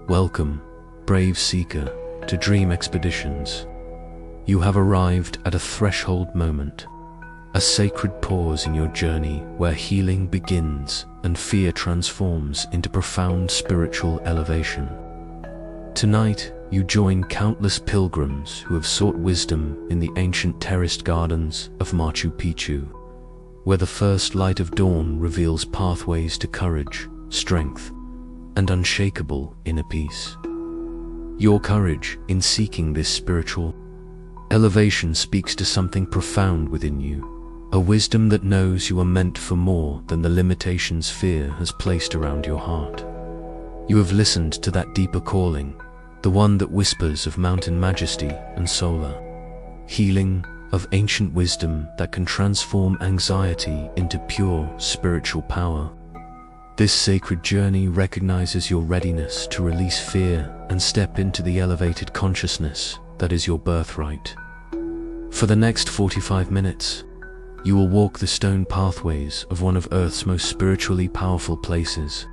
Welcome, brave seeker, to Dream Expeditions. You have arrived at a threshold moment, a sacred pause in your journey where healing begins and fear transforms into profound spiritual elevation. Tonight, you join countless pilgrims who have sought wisdom in the ancient terraced gardens of Machu Picchu, where the first light of dawn reveals pathways to courage, strength, and unshakable inner peace. Your courage in seeking this spiritual elevation speaks to something profound within you, a wisdom that knows you are meant for more than the limitations fear has placed around your heart. You have listened to that deeper calling, the one that whispers of mountain majesty and solar healing, of ancient wisdom that can transform anxiety into pure spiritual power. This sacred journey recognizes your readiness to release fear and step into the elevated consciousness that is your birthright. For the next 45 minutes, you will walk the stone pathways of one of Earth's most spiritually powerful places,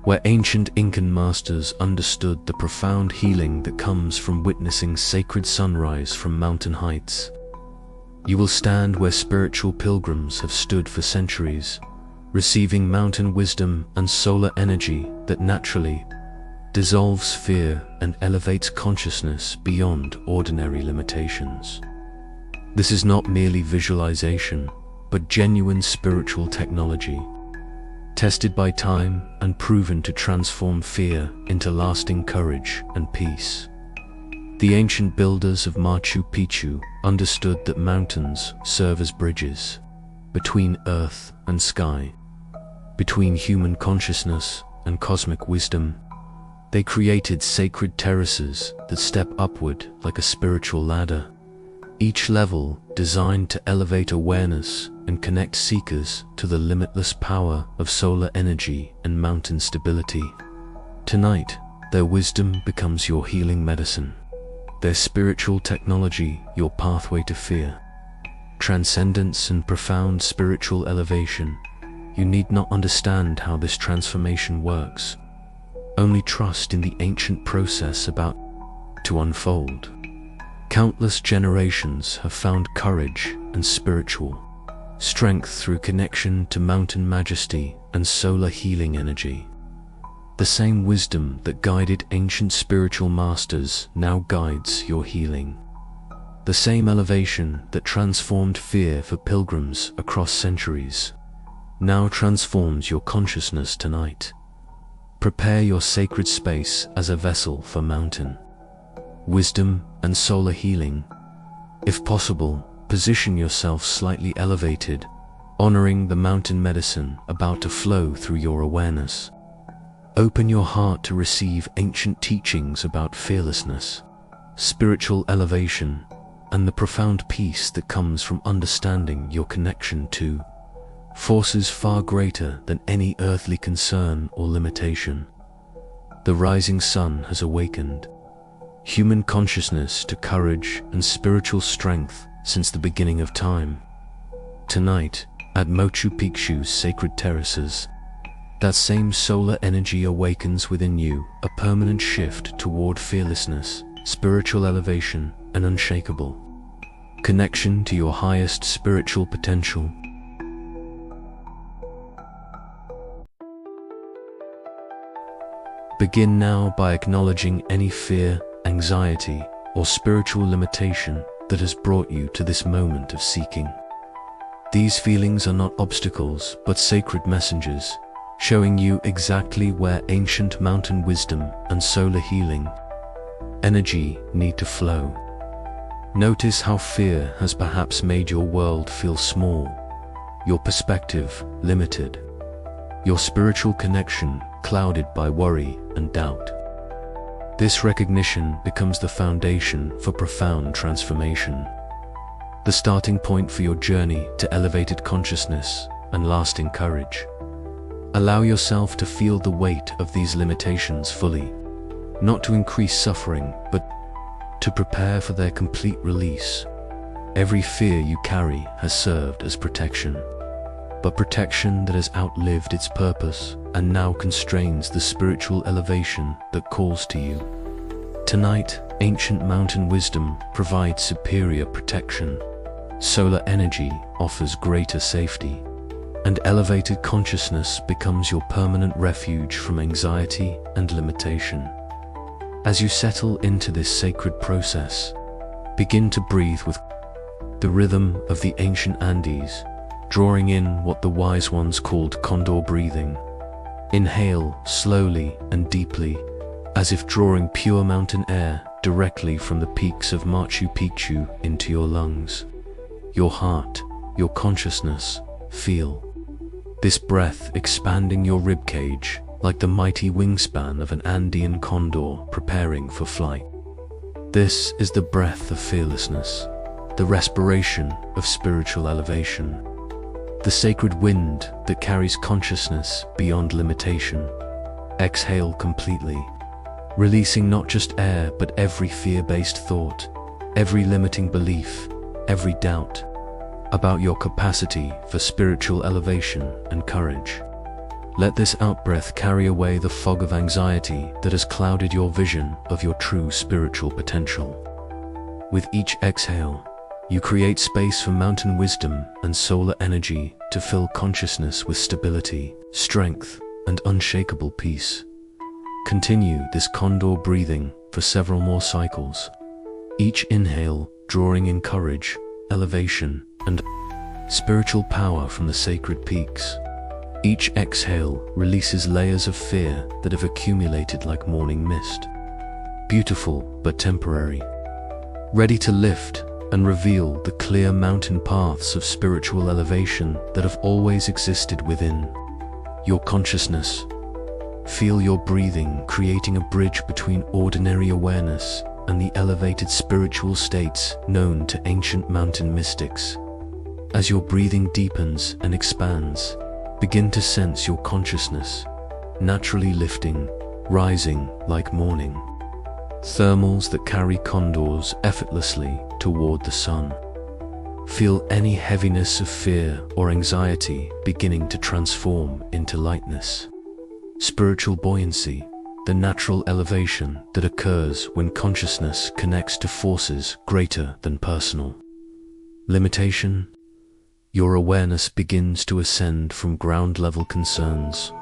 where ancient Incan masters understood the profound healing that comes from witnessing sacred sunrise from mountain heights. You will stand where spiritual pilgrims have stood for centuries, receiving mountain wisdom and solar energy that naturally dissolves fear and elevates consciousness beyond ordinary limitations. This is not merely visualization, but genuine spiritual technology, tested by time and proven to transform fear into lasting courage and peace. The ancient builders of Machu Picchu understood that mountains serve as bridges between earth and sky, between human consciousness and cosmic wisdom. They created sacred terraces that step upward like a spiritual ladder, each level designed to elevate awareness and connect seekers to the limitless power of solar energy and mountain stability. Tonight, their wisdom becomes your healing medicine, their spiritual technology your pathway to fear, transcendence and profound spiritual elevation. You need not understand how this transformation works. Only trust in the ancient process about to unfold. Countless generations have found courage and spiritual strength through connection to mountain majesty and solar healing energy. The same wisdom that guided ancient spiritual masters now guides your healing. The same elevation that transformed fear for pilgrims across centuries now transforms your consciousness tonight. Prepare your sacred space as a vessel for mountain wisdom and solar healing. If possible, position yourself slightly elevated, honoring the mountain medicine about to flow through your awareness. Open your heart to receive ancient teachings about fearlessness, spiritual elevation, and the profound peace that comes from understanding your connection to forces far greater than any earthly concern or limitation. The rising sun has awakened human consciousness to courage and spiritual strength since the beginning of time. Tonight, at Machu Picchu's sacred terraces, that same solar energy awakens within you, a permanent shift toward fearlessness, spiritual elevation, and unshakable connection to your highest spiritual potential. Begin now by acknowledging any fear, anxiety, or spiritual limitation that has brought you to this moment of seeking. These feelings are not obstacles, but sacred messengers, showing you exactly where ancient mountain wisdom and solar healing energy need to flow. Notice how fear has perhaps made your world feel small, your perspective limited, your spiritual connection clouded by worry and doubt. This recognition becomes the foundation for profound transformation, the starting point for your journey to elevated consciousness and lasting courage. Allow yourself to feel the weight of these limitations fully, not to increase suffering, but to prepare for their complete release. Every fear you carry has served as protection. but protection that has outlived its purpose and now constrains the spiritual elevation that calls to you. Tonight, ancient mountain wisdom provides superior protection. Solar energy offers greater safety, and elevated consciousness becomes your permanent refuge from anxiety and limitation. As you settle into this sacred process, begin to breathe with the rhythm of the ancient Andes, drawing in what the wise ones called condor breathing. Inhale slowly and deeply, as if drawing pure mountain air directly from the peaks of Machu Picchu into your lungs. Your heart, your consciousness, feel this breath expanding your ribcage like the mighty wingspan of an Andean condor preparing for flight. This is the breath of fearlessness, the respiration of spiritual elevation, the sacred wind that carries consciousness beyond limitation. Exhale completely, releasing not just air but every fear-based thought, every limiting belief, every doubt about your capacity for spiritual elevation and courage. Let this outbreath carry away the fog of anxiety that has clouded your vision of your true spiritual potential. With each exhale, you create space for mountain wisdom and solar energy to fill consciousness with stability, strength, and unshakable peace. Continue this condor breathing for several more cycles, each inhale drawing in courage, elevation, and spiritual power from the sacred peaks. Each exhale releases layers of fear that have accumulated like morning mist. Beautiful but temporary, ready to lift and reveal the clear mountain paths of spiritual elevation that have always existed within your consciousness. Feel your breathing creating a bridge between ordinary awareness and the elevated spiritual states known to ancient mountain mystics. As your breathing deepens and expands, begin to sense your consciousness naturally lifting, rising like morning thermals that carry condors effortlessly toward the sun. Feel any heaviness of fear or anxiety beginning to transform into lightness. Spiritual buoyancy, the natural elevation that occurs when consciousness connects to forces greater than personal limitation. Your awareness begins to ascend from ground-level concerns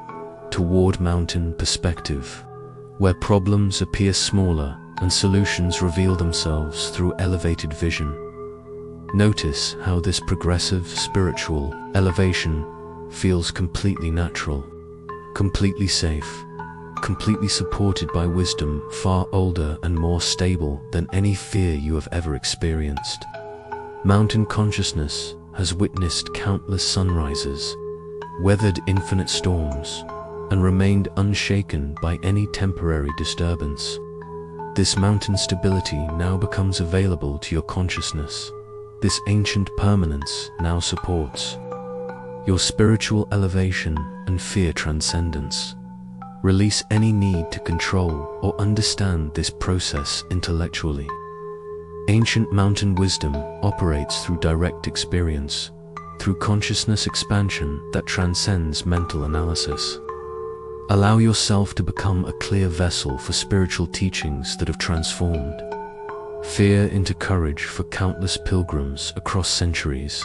toward mountain perspective, where problems appear smaller and solutions reveal themselves through elevated vision. Notice how this progressive spiritual elevation feels completely natural, completely safe, completely supported by wisdom far older and more stable than any fear you have ever experienced. Mountain consciousness has witnessed countless sunrises, weathered infinite storms, and remained unshaken by any temporary disturbance. This mountain stability now becomes available to your consciousness. This ancient permanence now supports your spiritual elevation and fear transcendence. Release any need to control or understand this process intellectually. Ancient mountain wisdom operates through direct experience, through consciousness expansion that transcends mental analysis. Allow yourself to become a clear vessel for spiritual teachings that have transformed fear into courage for countless pilgrims across centuries.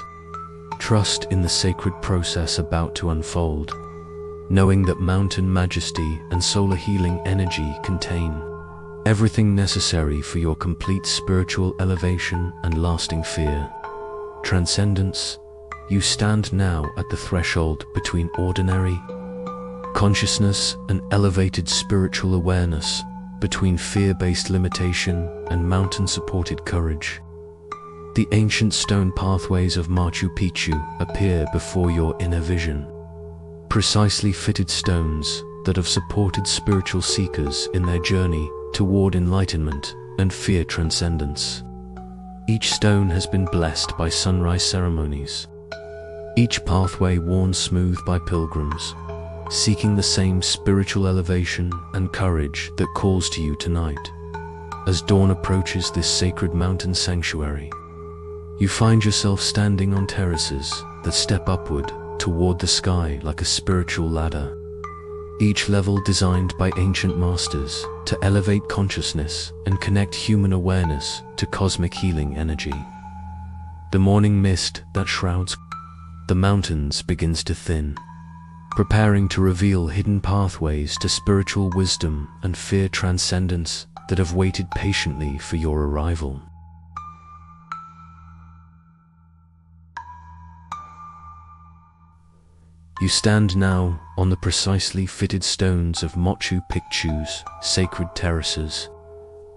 Trust in the sacred process about to unfold, knowing that mountain majesty and solar healing energy contain everything necessary for your complete spiritual elevation and lasting fear transcendence. You stand now at the threshold between ordinary consciousness and elevated spiritual awareness, between fear-based limitation and mountain-supported courage. The ancient stone pathways of Machu Picchu appear before your inner vision, precisely fitted stones that have supported spiritual seekers in their journey toward enlightenment and fear transcendence. Each stone has been blessed by sunrise ceremonies, each pathway worn smooth by pilgrims, seeking the same spiritual elevation and courage that calls to you tonight. As dawn approaches this sacred mountain sanctuary, you find yourself standing on terraces that step upward toward the sky like a spiritual ladder, each level designed by ancient masters to elevate consciousness and connect human awareness to cosmic healing energy. The morning mist that shrouds the mountains begins to thin, preparing to reveal hidden pathways to spiritual wisdom and fear transcendence that have waited patiently for your arrival. You stand now on the precisely fitted stones of Machu Picchu's sacred terraces,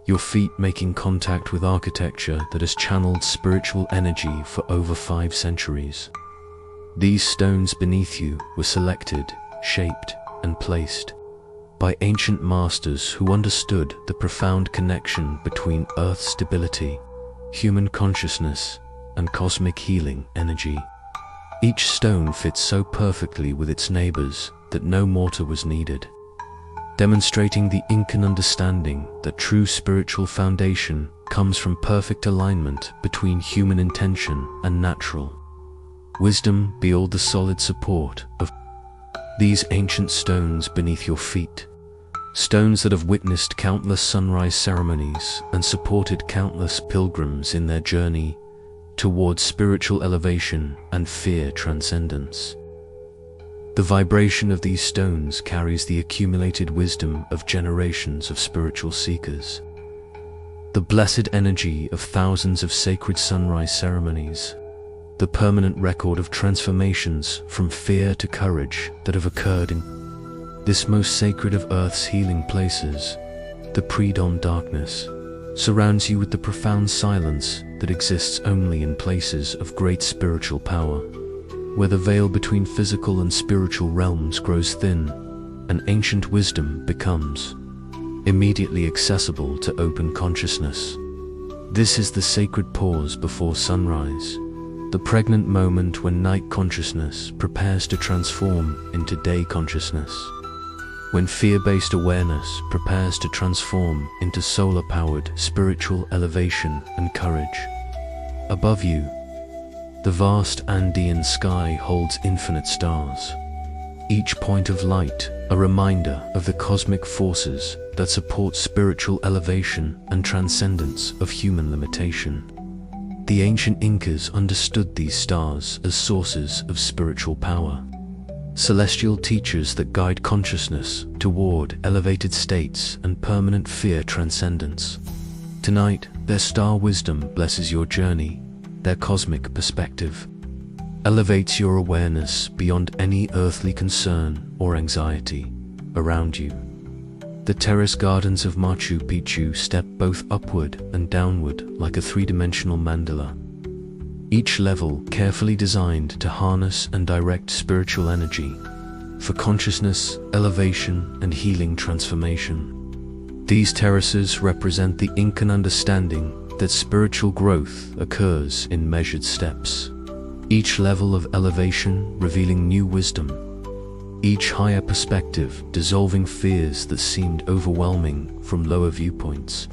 your feet making contact with architecture that has channeled spiritual energy for over 5 centuries. These stones beneath you were selected, shaped, and placed by ancient masters who understood the profound connection between Earth's stability, human consciousness, and cosmic healing energy. Each stone fits so perfectly with its neighbors that no mortar was needed, demonstrating the Incan understanding that true spiritual foundation comes from perfect alignment between human intention and natural wisdom. Beyond the solid support of these ancient stones beneath your feet, stones that have witnessed countless sunrise ceremonies and supported countless pilgrims in their journey towards spiritual elevation and fear transcendence. The vibration of these stones carries the accumulated wisdom of generations of spiritual seekers, the blessed energy of thousands of sacred sunrise ceremonies, the permanent record of transformations from fear to courage that have occurred in this most sacred of Earth's healing places. The pre-dawn darkness surrounds you with the profound silence that exists only in places of great spiritual power, where the veil between physical and spiritual realms grows thin, and ancient wisdom becomes immediately accessible to open consciousness. This is the sacred pause before sunrise, the pregnant moment when night consciousness prepares to transform into day consciousness, when fear-based awareness prepares to transform into solar-powered spiritual elevation and courage. Above you, the vast Andean sky holds infinite stars, each point of light a reminder of the cosmic forces that support spiritual elevation and transcendence of human limitation. The ancient Incas understood these stars as sources of spiritual power, celestial teachers that guide consciousness toward elevated states and permanent fear transcendence. Tonight, their star wisdom blesses your journey. Their cosmic perspective elevates your awareness beyond any earthly concern or anxiety around you. The terrace gardens of Machu Picchu step both upward and downward like a 3-dimensional mandala, each level carefully designed to harness and direct spiritual energy for consciousness, elevation, and healing transformation. These terraces represent the Incan understanding that spiritual growth occurs in measured steps, each level of elevation revealing new wisdom, each higher perspective dissolving fears that seemed overwhelming from lower viewpoints.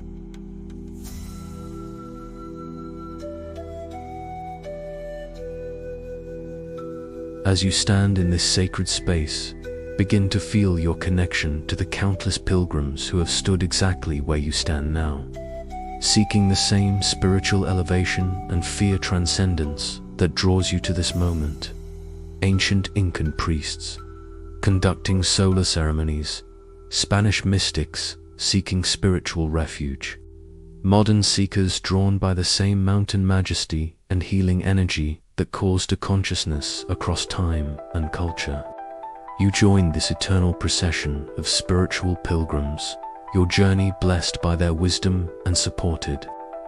As you stand in this sacred space, begin to feel your connection to the countless pilgrims who have stood exactly where you stand now, seeking the same spiritual elevation and fear transcendence that draws you to this moment. Ancient Incan priests conducting solar ceremonies, Spanish mystics seeking spiritual refuge, modern seekers drawn by the same mountain majesty and healing energy that calls to consciousness across time and culture. You join this eternal procession of spiritual pilgrims, your journey blessed by their wisdom and supported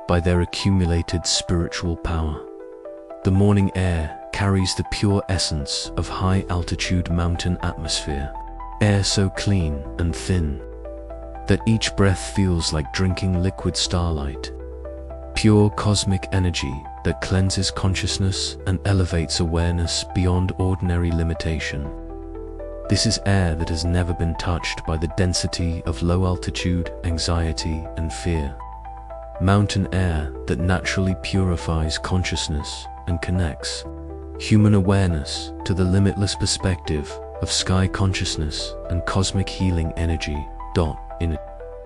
by their accumulated spiritual power. The morning air carries the pure essence of high-altitude mountain atmosphere, air so clean and thin that each breath feels like drinking liquid starlight, pure cosmic energy that cleanses consciousness and elevates awareness beyond ordinary limitation. This is air that has never been touched by the density of low-altitude anxiety and fear, mountain air that naturally purifies consciousness and connects human awareness to the limitless perspective of sky consciousness and cosmic healing energy. In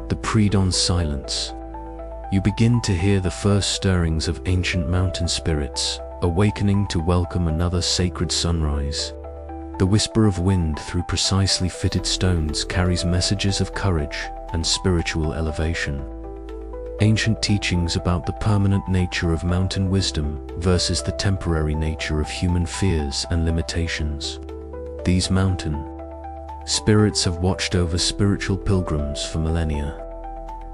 the pre-dawn silence, you begin to hear the first stirrings of ancient mountain spirits awakening to welcome another sacred sunrise. The whisper of wind through precisely fitted stones carries messages of courage and spiritual elevation. Ancient teachings about the permanent nature of mountain wisdom versus the temporary nature of human fears and limitations. These mountain spirits have watched over spiritual pilgrims for millennia,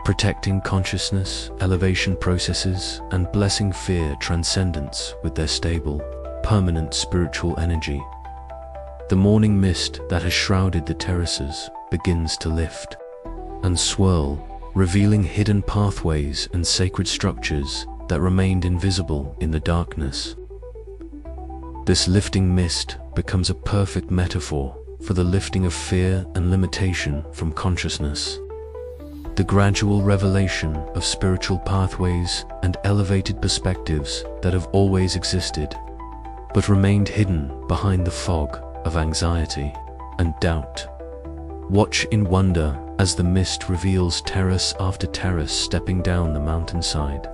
protecting consciousness, elevation processes, and blessing fear transcendence with their stable, permanent spiritual energy. The morning mist that has shrouded the terraces begins to lift and swirl, revealing hidden pathways and sacred structures that remained invisible in the darkness. This lifting mist becomes a perfect metaphor for the lifting of fear and limitation from consciousness. The gradual revelation of spiritual pathways and elevated perspectives that have always existed, but remained hidden behind the fog of anxiety and doubt. Watch in wonder as the mist reveals terrace after terrace stepping down the mountainside.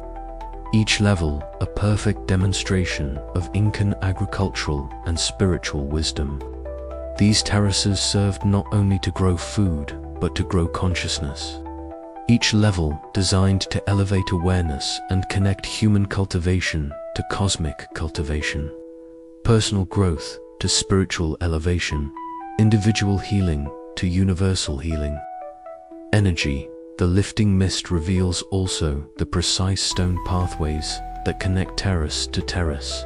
Each level a perfect demonstration of Incan agricultural and spiritual wisdom. These terraces served not only to grow food, but to grow consciousness. Each level designed to elevate awareness and connect human cultivation to cosmic cultivation, personal growth to spiritual elevation, individual healing to universal healing. Energy. The lifting mist reveals also the precise stone pathways that connect terrace to terrace,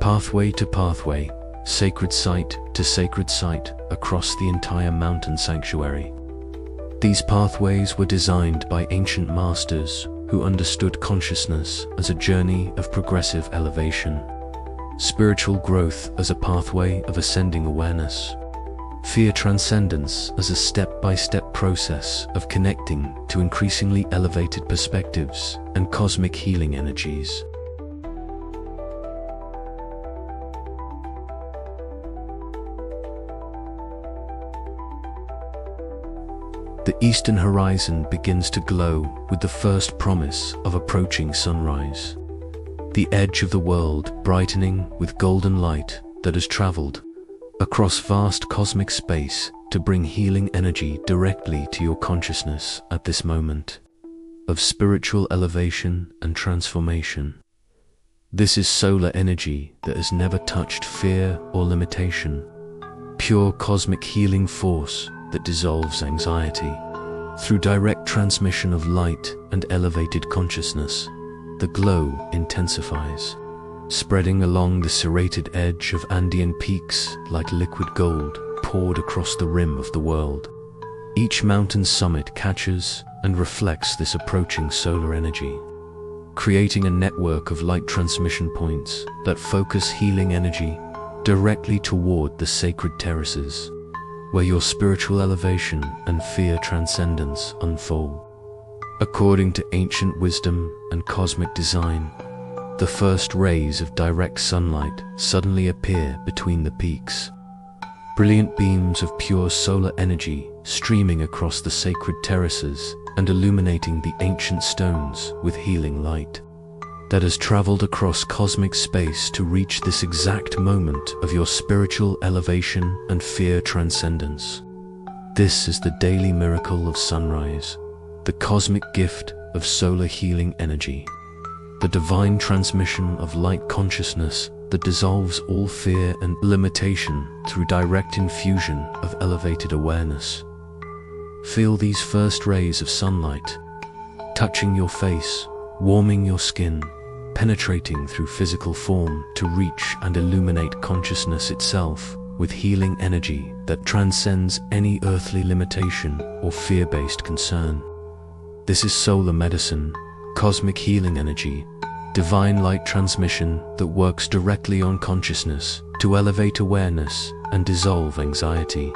pathway to pathway, sacred site to sacred site across the entire mountain sanctuary. These pathways were designed by ancient masters who understood consciousness as a journey of progressive elevation, spiritual growth as a pathway of ascending awareness, fear transcendence as a step-by-step process of connecting to increasingly elevated perspectives and cosmic healing energies. The eastern horizon begins to glow with the first promise of approaching sunrise. The edge of the world brightening with golden light that has traveled across vast cosmic space to bring healing energy directly to your consciousness at this moment of spiritual elevation and transformation. This is solar energy that has never touched fear or limitation, pure cosmic healing force that dissolves anxiety. Through direct transmission of light and elevated consciousness, the glow intensifies, spreading along the serrated edge of Andean peaks like liquid gold poured across the rim of the world. Each mountain summit catches and reflects this approaching solar energy, creating a network of light transmission points that focus healing energy directly toward the sacred terraces, where your spiritual elevation and fear transcendence unfold. According to ancient wisdom and cosmic design, the first rays of direct sunlight suddenly appear between the peaks, brilliant beams of pure solar energy streaming across the sacred terraces and illuminating the ancient stones with healing light that has traveled across cosmic space to reach this exact moment of your spiritual elevation and fear transcendence. This is the daily miracle of sunrise, the cosmic gift of solar healing energy, the divine transmission of light consciousness that dissolves all fear and limitation through direct infusion of elevated awareness. Feel these first rays of sunlight, touching your face, warming your skin, penetrating through physical form to reach and illuminate consciousness itself with healing energy that transcends any earthly limitation or fear-based concern. This is solar medicine, cosmic healing energy, divine light transmission that works directly on consciousness to elevate awareness and dissolve anxiety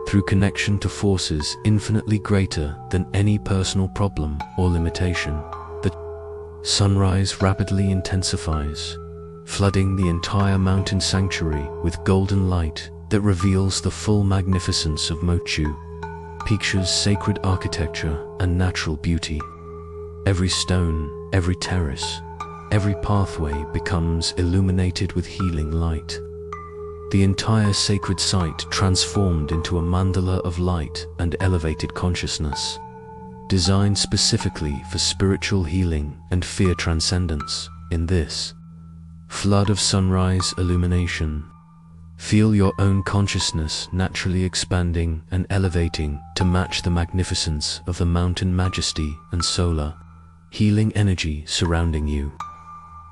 through connection to forces infinitely greater than any personal problem or limitation. The sunrise rapidly intensifies, flooding the entire mountain sanctuary with golden light that reveals the full magnificence of Machu Picchu's sacred architecture and natural beauty. Every stone, every terrace, every pathway becomes illuminated with healing light. The entire sacred site transformed into a mandala of light and elevated consciousness, designed specifically for spiritual healing and fear transcendence. In this flood of sunrise illumination, feel your own consciousness naturally expanding and elevating to match the magnificence of the mountain majesty and solar healing energy surrounding you.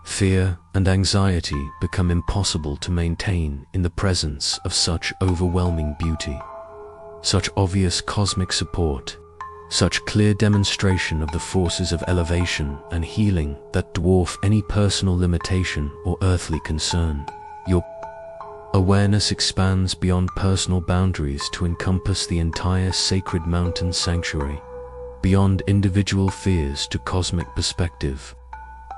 Fear and anxiety become impossible to maintain in the presence of such overwhelming beauty, such obvious cosmic support, such clear demonstration of the forces of elevation and healing that dwarf any personal limitation or earthly concern. Your awareness expands beyond personal boundaries to encompass the entire sacred mountain sanctuary, beyond individual fears to cosmic perspective,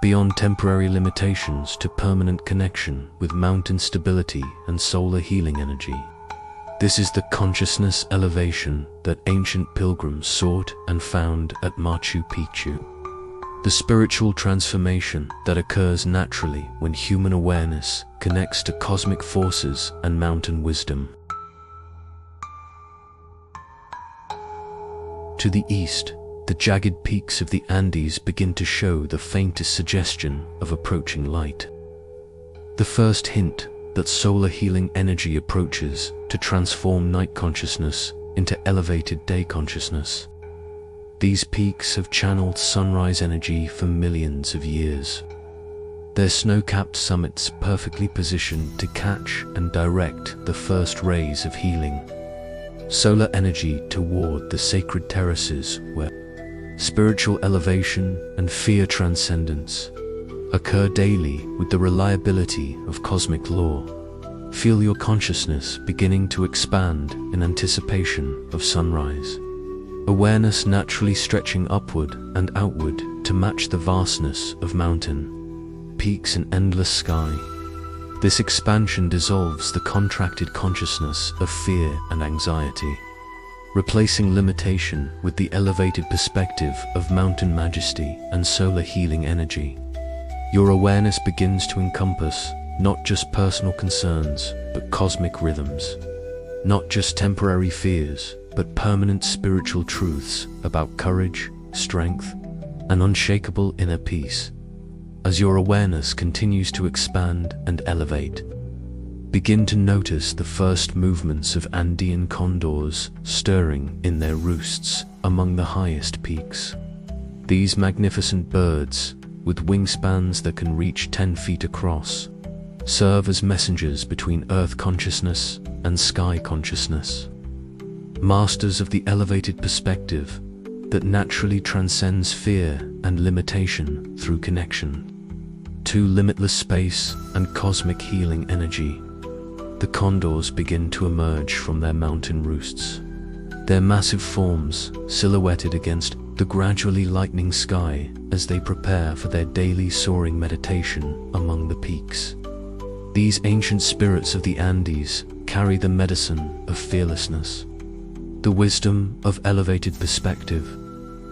beyond temporary limitations to permanent connection with mountain stability and solar healing energy. This is the consciousness elevation that ancient pilgrims sought and found at Machu Picchu. The spiritual transformation that occurs naturally when human awareness connects to cosmic forces and mountain wisdom. To the east, the jagged peaks of the Andes begin to show the faintest suggestion of approaching light. The first hint that solar healing energy approaches to transform night consciousness into elevated day consciousness. These peaks have channeled sunrise energy for millions of years, their snow-capped summits perfectly positioned to catch and direct the first rays of healing solar energy toward the sacred terraces where spiritual elevation and fear transcendence occur daily with the reliability of cosmic law. Feel your consciousness beginning to expand in anticipation of sunrise. Awareness naturally stretching upward and outward to match the vastness of mountain peaks and endless sky. This expansion dissolves the contracted consciousness of fear and anxiety, replacing limitation with the elevated perspective of mountain majesty and solar healing energy. Your awareness begins to encompass not just personal concerns, but cosmic rhythms, not just temporary fears, but permanent spiritual truths about courage, strength, and unshakable inner peace. As your awareness continues to expand and elevate, begin to notice the first movements of Andean condors stirring in their roosts among the highest peaks. These magnificent birds, with wingspans that can reach 10 feet across, serve as messengers between Earth consciousness and sky consciousness, masters of the elevated perspective that naturally transcends fear and limitation through connection to limitless space and cosmic healing energy. The condors begin to emerge from their mountain roosts, their massive forms silhouetted against the gradually lightening sky as they prepare for their daily soaring meditation among the peaks. These ancient spirits of the Andes carry the medicine of fearlessness, the wisdom of elevated perspective,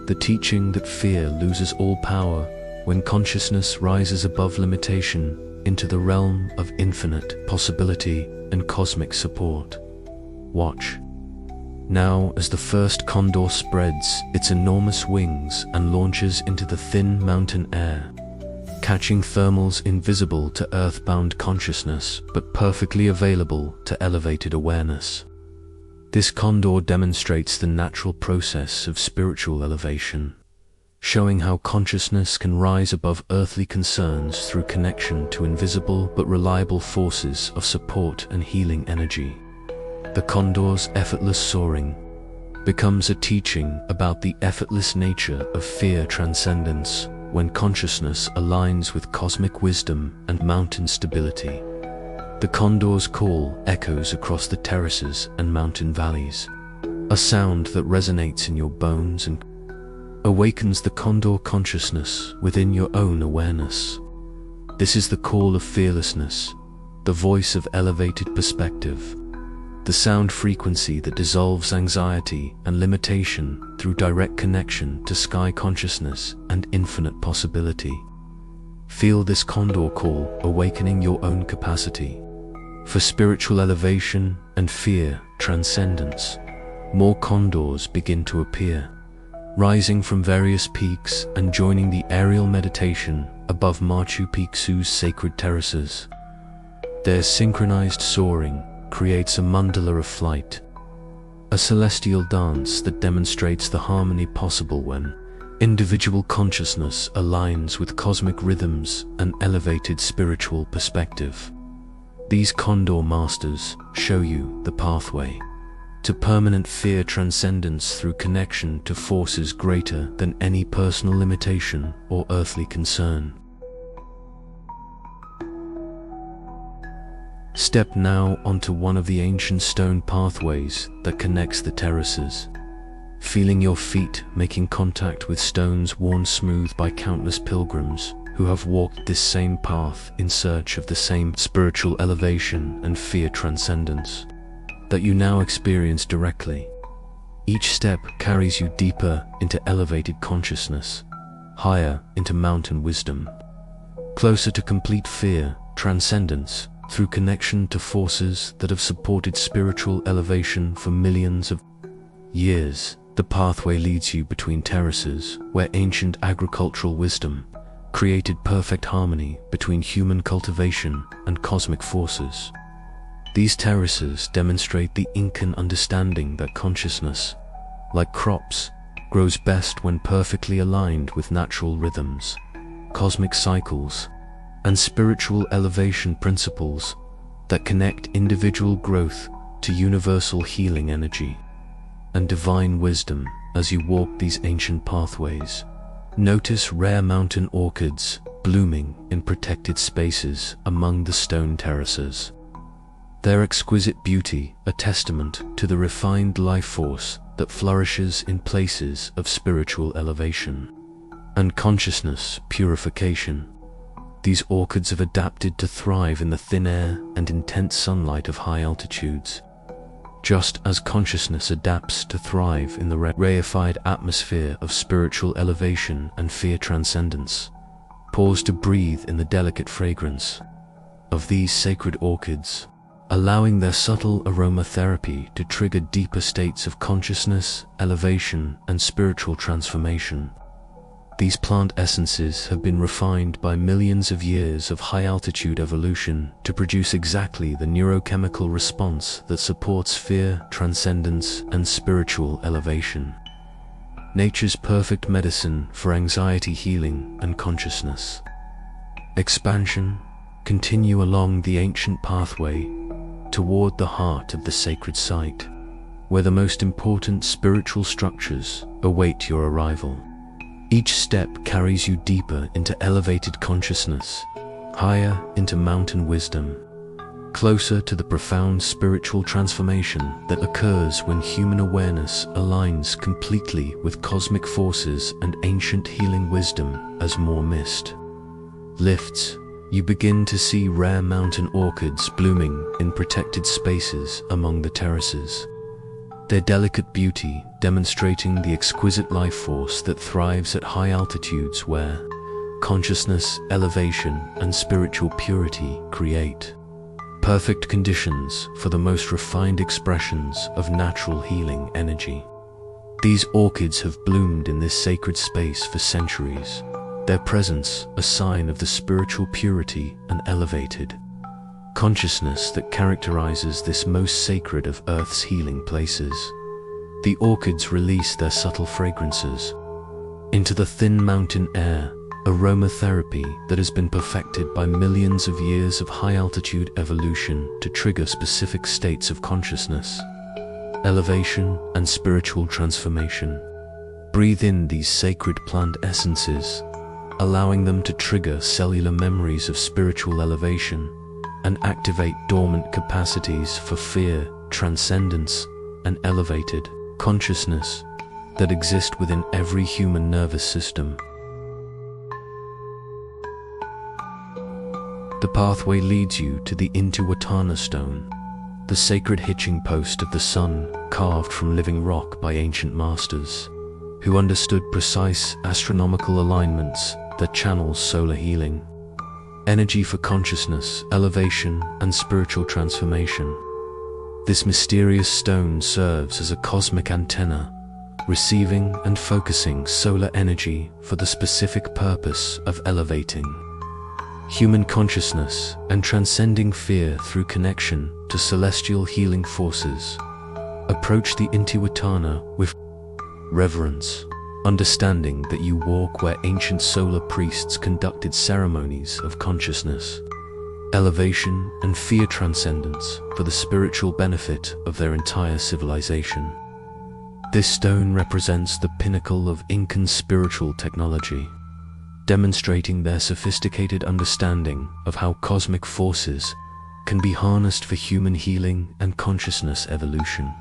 the teaching that fear loses all power when consciousness rises above limitation into the realm of infinite possibility and cosmic support. Watch now as the first condor spreads its enormous wings and launches into the thin mountain air, catching thermals invisible to earthbound consciousness but perfectly available to elevated awareness. This condor demonstrates the natural process of spiritual elevation, showing how consciousness can rise above earthly concerns through connection to invisible but reliable forces of support and healing energy. The condor's effortless soaring becomes a teaching about the effortless nature of fear transcendence when consciousness aligns with cosmic wisdom and mountain stability. The condor's call echoes across the terraces and mountain valleys, a sound that resonates in your bones and awakens the condor consciousness within your own awareness. This is the call of fearlessness, the voice of elevated perspective, the sound frequency that dissolves anxiety and limitation through direct connection to sky consciousness and infinite possibility. Feel this condor call awakening your own capacity for spiritual elevation and fear transcendence. More condors begin to appear, rising from various peaks and joining the aerial meditation above Machu Picchu's sacred terraces. Their synchronized soaring creates a mandala of flight, a celestial dance that demonstrates the harmony possible when individual consciousness aligns with cosmic rhythms and elevated spiritual perspective. These condor masters show you the pathway to permanent fear transcendence through connection to forces greater than any personal limitation or earthly concern. Step now onto one of the ancient stone pathways that connects the terraces, feeling your feet making contact with stones worn smooth by countless pilgrims who have walked this same path in search of the same spiritual elevation and fear transcendence that you now experience directly. Each step carries you deeper into elevated consciousness, higher into mountain wisdom, closer to complete fear transcendence through connection to forces that have supported spiritual elevation for millions of years. The pathway leads you between terraces where ancient agricultural wisdom created perfect harmony between human cultivation and cosmic forces. These terraces demonstrate the Incan understanding that consciousness, like crops, grows best when perfectly aligned with natural rhythms, cosmic cycles, and spiritual elevation principles that connect individual growth to universal healing energy and divine wisdom. As you walk these ancient pathways, notice rare mountain orchids blooming in protected spaces among the stone terraces. Their exquisite beauty a testament to the refined life force that flourishes in places of spiritual elevation and consciousness purification. These orchids have adapted to thrive in the thin air and intense sunlight of high altitudes, just as consciousness adapts to thrive in the rarefied atmosphere of spiritual elevation and fear transcendence. Pause to breathe in the delicate fragrance of these sacred orchids, allowing their subtle aromatherapy to trigger deeper states of consciousness, elevation, and spiritual transformation. These plant essences have been refined by millions of years of high-altitude evolution to produce exactly the neurochemical response that supports fear, transcendence, and spiritual elevation. Nature's perfect medicine for anxiety healing and consciousness expansion. Continue along the ancient pathway toward the heart of the sacred site, where the most important spiritual structures await your arrival. Each step carries you deeper into elevated consciousness, higher into mountain wisdom, closer to the profound spiritual transformation that occurs when human awareness aligns completely with cosmic forces and ancient healing wisdom. As more mist lifts, you begin to see rare mountain orchids blooming in protected spaces among the terraces, their delicate beauty demonstrating the exquisite life force that thrives at high altitudes where consciousness, elevation, and spiritual purity create perfect conditions for the most refined expressions of natural healing energy. These orchids have bloomed in this sacred space for centuries, their presence a sign of the spiritual purity and elevated consciousness that characterizes this most sacred of Earth's healing places. The orchids release their subtle fragrances into the thin mountain air, aromatherapy that has been perfected by millions of years of high-altitude evolution to trigger specific states of consciousness, elevation, and spiritual transformation. Breathe in these sacred plant essences, allowing them to trigger cellular memories of spiritual elevation and activate dormant capacities for fear, transcendence, and elevated consciousness that exist within every human nervous system. The pathway leads you to the Intihuatana stone, the sacred hitching post of the sun carved from living rock by ancient masters, who understood precise astronomical alignments that channels solar healing, energy for consciousness, elevation, and spiritual transformation. This mysterious stone serves as a cosmic antenna, receiving and focusing solar energy for the specific purpose of elevating human consciousness and transcending fear through connection to celestial healing forces. Approach the Intihuatana with reverence, understanding that you walk where ancient solar priests conducted ceremonies of consciousness, elevation, and fear transcendence for the spiritual benefit of their entire civilization. This stone represents the pinnacle of Incan spiritual technology, demonstrating their sophisticated understanding of how cosmic forces can be harnessed for human healing and consciousness evolution.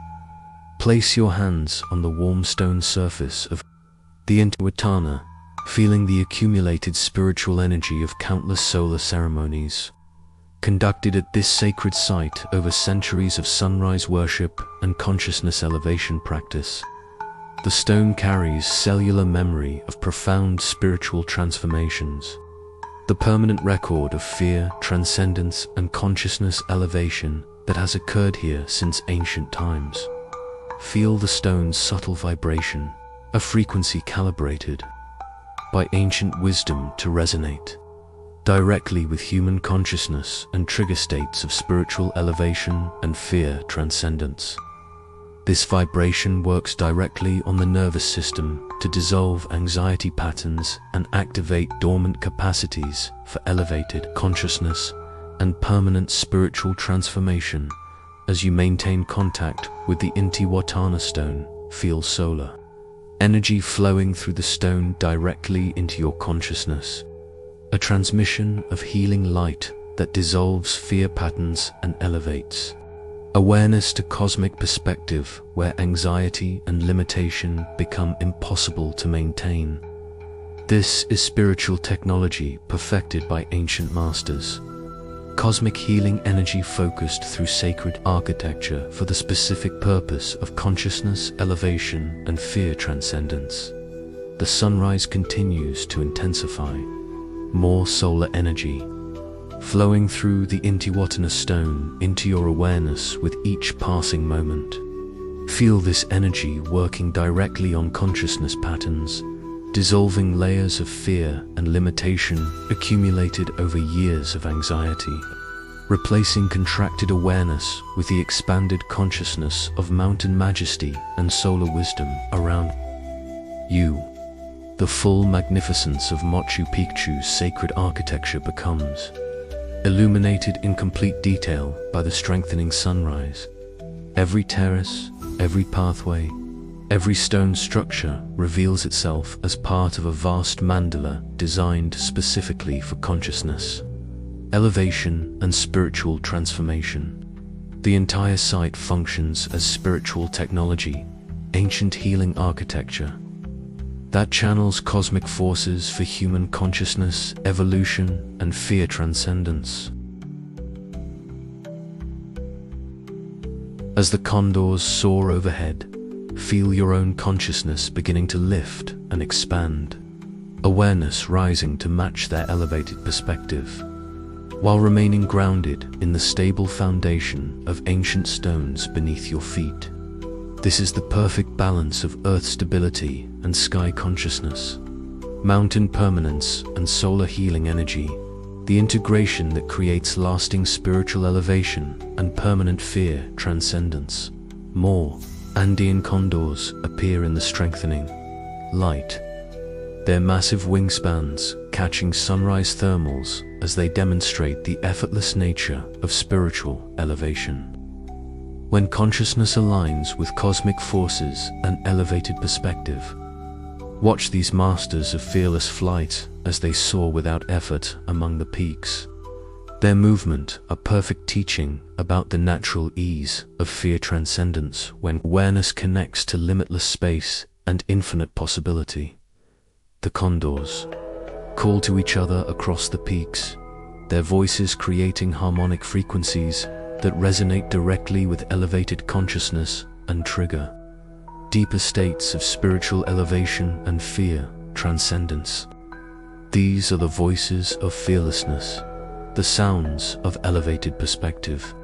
Place your hands on the warm stone surface of the Intihuatana, feeling the accumulated spiritual energy of countless solar ceremonies conducted at this sacred site over centuries of sunrise worship and consciousness elevation practice. The stone carries cellular memory of profound spiritual transformations, the permanent record of fear, transcendence, and consciousness elevation that has occurred here since ancient times. Feel the stone's subtle vibration, a frequency calibrated by ancient wisdom to resonate directly with human consciousness and trigger states of spiritual elevation and fear transcendence. This vibration works directly on the nervous system to dissolve anxiety patterns and activate dormant capacities for elevated consciousness and permanent spiritual transformation. As you maintain contact with the Intihuatana stone, feel solar energy flowing through the stone directly into your consciousness, a transmission of healing light that dissolves fear patterns and elevates awareness to cosmic perspective where anxiety and limitation become impossible to maintain. This is spiritual technology perfected by ancient masters, cosmic healing energy focused through sacred architecture for the specific purpose of consciousness elevation and fear transcendence. The sunrise continues to intensify, more solar energy flowing through the Intihuatana stone into your awareness with each passing moment. Feel this energy working directly on consciousness patterns, dissolving layers of fear and limitation accumulated over years of anxiety, replacing contracted awareness with the expanded consciousness of mountain majesty and solar wisdom around you. The full magnificence of Machu Picchu's sacred architecture becomes illuminated in complete detail by the strengthening sunrise. Every terrace, every pathway, every stone structure reveals itself as part of a vast mandala designed specifically for consciousness, elevation, and spiritual transformation. The entire site functions as spiritual technology, ancient healing architecture that channels cosmic forces for human consciousness, evolution, and fear transcendence. As the condors soar overhead, feel your own consciousness beginning to lift and expand, awareness rising to match their elevated perspective, while remaining grounded in the stable foundation of ancient stones beneath your feet. This is the perfect balance of earth stability and sky consciousness, mountain permanence and solar healing energy, the integration that creates lasting spiritual elevation and permanent fear transcendence. More Andean condors appear in the strengthening light, their massive wingspans catching sunrise thermals as they demonstrate the effortless nature of spiritual elevation. When consciousness aligns with cosmic forces and elevated perspective, watch these masters of fearless flight as they soar without effort among the peaks. Their movement a perfect teaching about the natural ease of fear transcendence when awareness connects to limitless space and infinite possibility. The condors call to each other across the peaks, their voices creating harmonic frequencies that resonate directly with elevated consciousness and trigger deeper states of spiritual elevation and fear transcendence. These are the voices of fearlessness, the sounds of elevated perspective,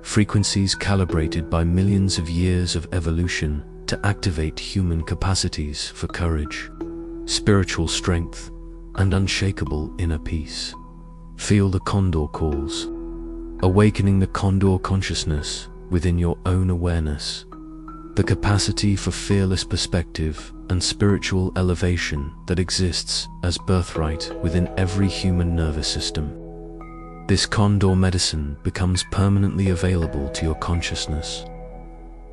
frequencies calibrated by millions of years of evolution to activate human capacities for courage, spiritual strength, and unshakable inner peace. Feel the condor calls, awakening the condor consciousness within your own awareness, the capacity for fearless perspective and spiritual elevation that exists as birthright within every human nervous system. This condor medicine becomes permanently available to your consciousness,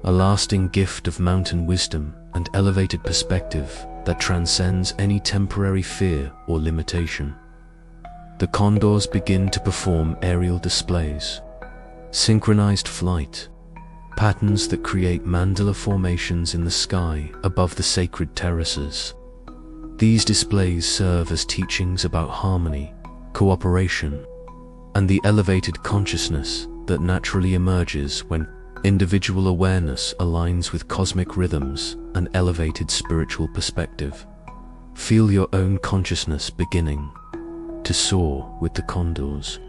a lasting gift of mountain wisdom and elevated perspective that transcends any temporary fear or limitation. The condors begin to perform aerial displays, synchronized flight, patterns that create mandala formations in the sky above the sacred terraces. These displays serve as teachings about harmony, cooperation, and the elevated consciousness that naturally emerges when individual awareness aligns with cosmic rhythms and elevated spiritual perspective. Feel your own consciousness beginning to soar with the condors,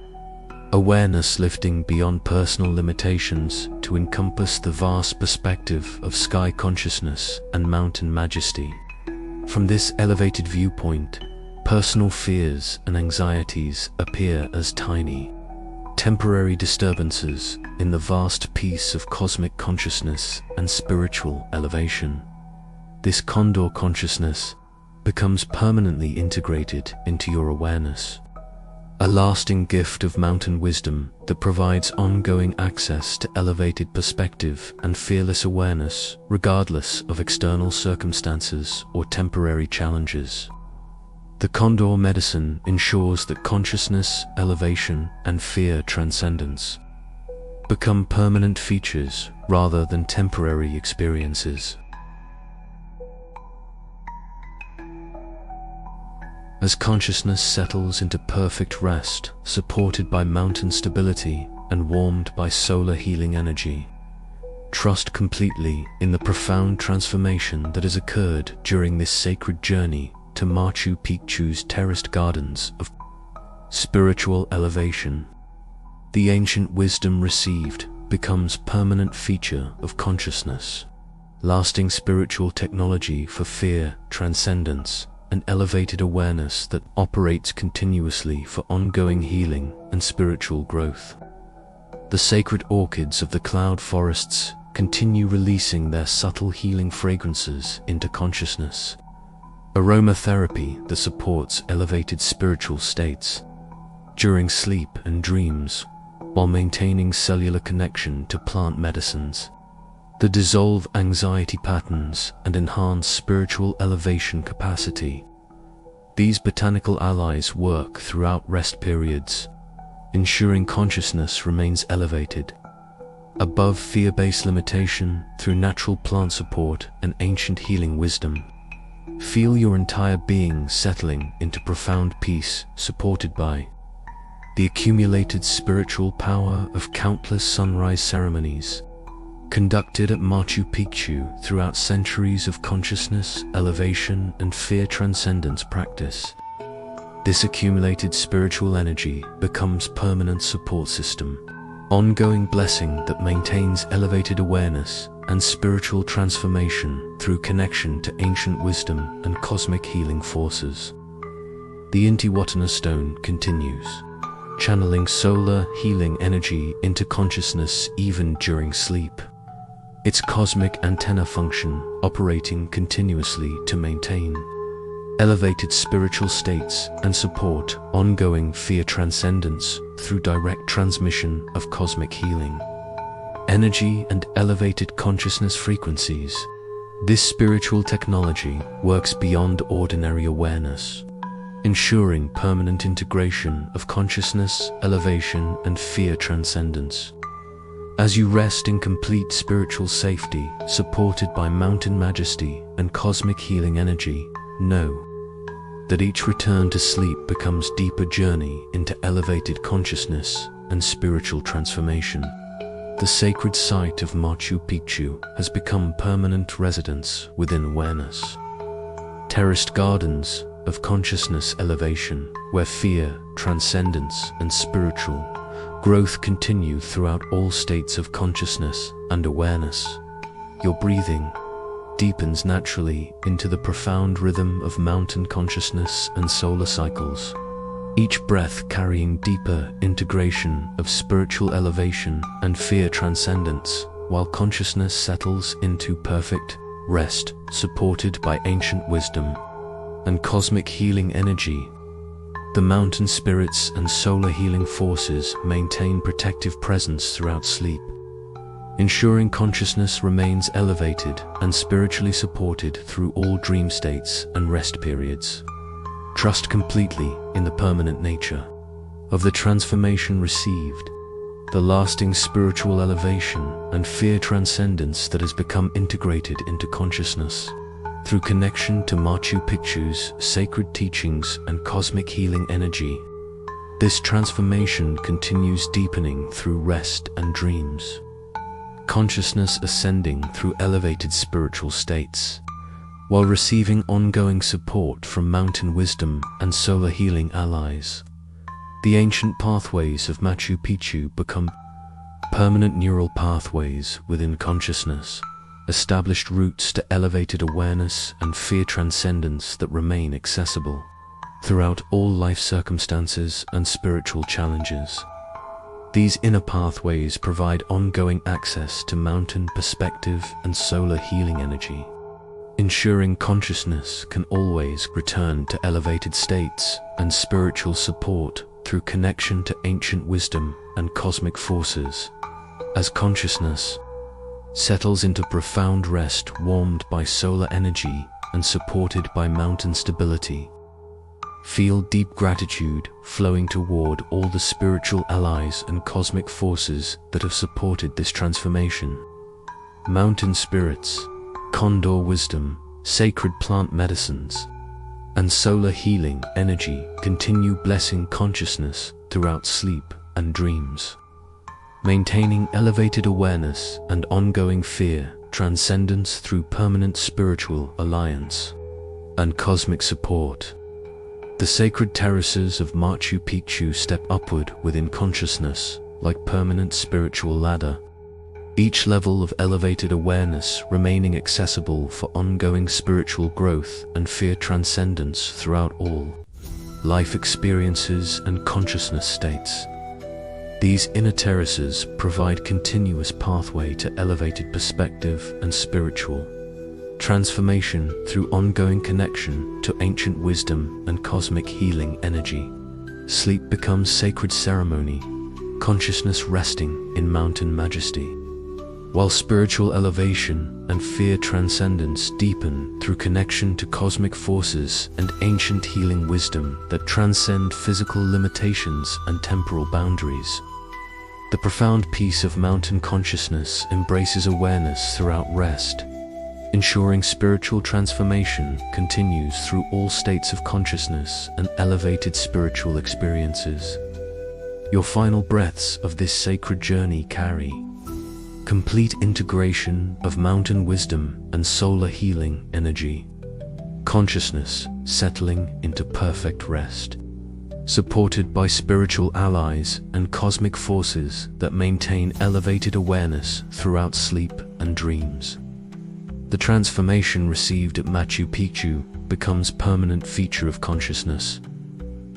awareness lifting beyond personal limitations to encompass the vast perspective of sky consciousness and mountain majesty. From this elevated viewpoint, personal fears and anxieties appear as tiny, temporary disturbances in the vast peace of cosmic consciousness and spiritual elevation. This condor consciousness becomes permanently integrated into your awareness, a lasting gift of mountain wisdom that provides ongoing access to elevated perspective and fearless awareness regardless of external circumstances or temporary challenges. The condor medicine ensures that consciousness, elevation, and fear transcendence become permanent features rather than temporary experiences. As consciousness settles into perfect rest, supported by mountain stability and warmed by solar healing energy, trust completely in the profound transformation that has occurred during this sacred journey to Machu Picchu's terraced gardens of spiritual elevation. The ancient wisdom received becomes permanent feature of consciousness, lasting spiritual technology for fear, transcendence, and elevated awareness that operates continuously for ongoing healing and spiritual growth. The sacred orchids of the cloud forests continue releasing their subtle healing fragrances into consciousness, aromatherapy that supports elevated spiritual states during sleep and dreams, while maintaining cellular connection to plant medicines that dissolve anxiety patterns and enhance spiritual elevation capacity. These botanical allies work throughout rest periods, ensuring consciousness remains elevated above fear-based limitation through natural plant support and ancient healing wisdom. Feel your entire being settling into profound peace, supported by the accumulated spiritual power of countless sunrise ceremonies conducted at Machu Picchu throughout centuries of consciousness, elevation, and fear transcendence practice. This accumulated spiritual energy becomes permanent support system, ongoing blessing that maintains elevated awareness and spiritual transformation through connection to ancient wisdom and cosmic healing forces. The Intihuatana stone continues, channeling solar healing energy into consciousness even during sleep, its cosmic antenna function operating continuously to maintain elevated spiritual states and support ongoing fear transcendence through direct transmission of cosmic healing energy and elevated consciousness frequencies. This spiritual technology works beyond ordinary awareness, ensuring permanent integration of consciousness, elevation, and fear transcendence. As you rest in complete spiritual safety, supported by mountain majesty and cosmic healing energy, know that each return to sleep becomes deeper journey into elevated consciousness and spiritual transformation. The sacred site of Machu Picchu has become permanent residence within awareness. Terraced gardens of consciousness elevation, where fear, transcendence, and spiritual growth continue throughout all states of consciousness and awareness. Your breathing deepens naturally into the profound rhythm of mountain consciousness and solar cycles, each breath carrying deeper integration of spiritual elevation and fear transcendence, while consciousness settles into perfect rest, supported by ancient wisdom and cosmic healing energy. The mountain spirits and solar healing forces maintain protective presence throughout sleep, ensuring consciousness remains elevated and spiritually supported through all dream states and rest periods. Trust completely in the permanent nature of the transformation received, the lasting spiritual elevation and fear transcendence that has become integrated into consciousness through connection to Machu Picchu's sacred teachings and cosmic healing energy. This transformation continues deepening through rest and dreams, consciousness ascending through elevated spiritual states, while receiving ongoing support from mountain wisdom and solar healing allies. The ancient pathways of Machu Picchu become permanent neural pathways within consciousness, established routes to elevated awareness and fear transcendence that remain accessible throughout all life circumstances and spiritual challenges. These inner pathways provide ongoing access to mountain perspective and solar healing energy, ensuring consciousness can always return to elevated states and spiritual support through connection to ancient wisdom and cosmic forces. As consciousness settles into profound rest, warmed by solar energy and supported by mountain stability, feel deep gratitude flowing toward all the spiritual allies and cosmic forces that have supported this transformation. Mountain spirits, condor wisdom, sacred plant medicines, and solar healing energy continue blessing consciousness throughout sleep and dreams, maintaining elevated awareness and ongoing fear transcendence through permanent spiritual alliance and cosmic support. The sacred terraces of Machu Picchu step upward within consciousness like permanent spiritual ladder, each level of elevated awareness remaining accessible for ongoing spiritual growth and fear transcendence throughout all life experiences and consciousness states. These inner terraces provide continuous pathway to elevated perspective and spiritual transformation through ongoing connection to ancient wisdom and cosmic healing energy. Sleep becomes sacred ceremony, consciousness resting in mountain majesty, while spiritual elevation and fear transcendence deepen through connection to cosmic forces and ancient healing wisdom that transcend physical limitations and temporal boundaries. The profound peace of mountain consciousness embraces awareness throughout rest, ensuring spiritual transformation continues through all states of consciousness and elevated spiritual experiences. Your final breaths of this sacred journey carry complete integration of mountain wisdom and solar healing energy, consciousness settling into perfect rest, supported by spiritual allies and cosmic forces that maintain elevated awareness throughout sleep and dreams. The transformation received at Machu Picchu becomes permanent feature of consciousness,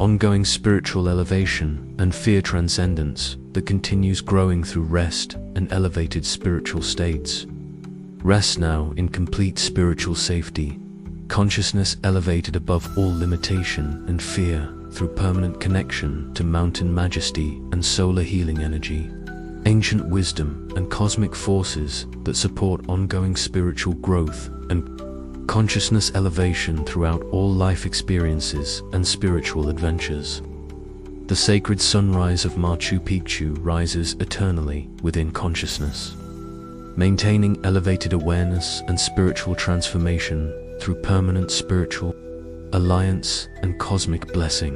ongoing spiritual elevation and fear transcendence that continues growing through rest and elevated spiritual states. Rest now in complete spiritual safety, consciousness elevated above all limitation and fear through permanent connection to mountain majesty and solar healing energy, ancient wisdom and cosmic forces that support ongoing spiritual growth and consciousness elevation throughout all life experiences and spiritual adventures. The sacred sunrise of Machu Picchu rises eternally within consciousness, maintaining elevated awareness and spiritual transformation through permanent spiritual alliance, and cosmic blessing.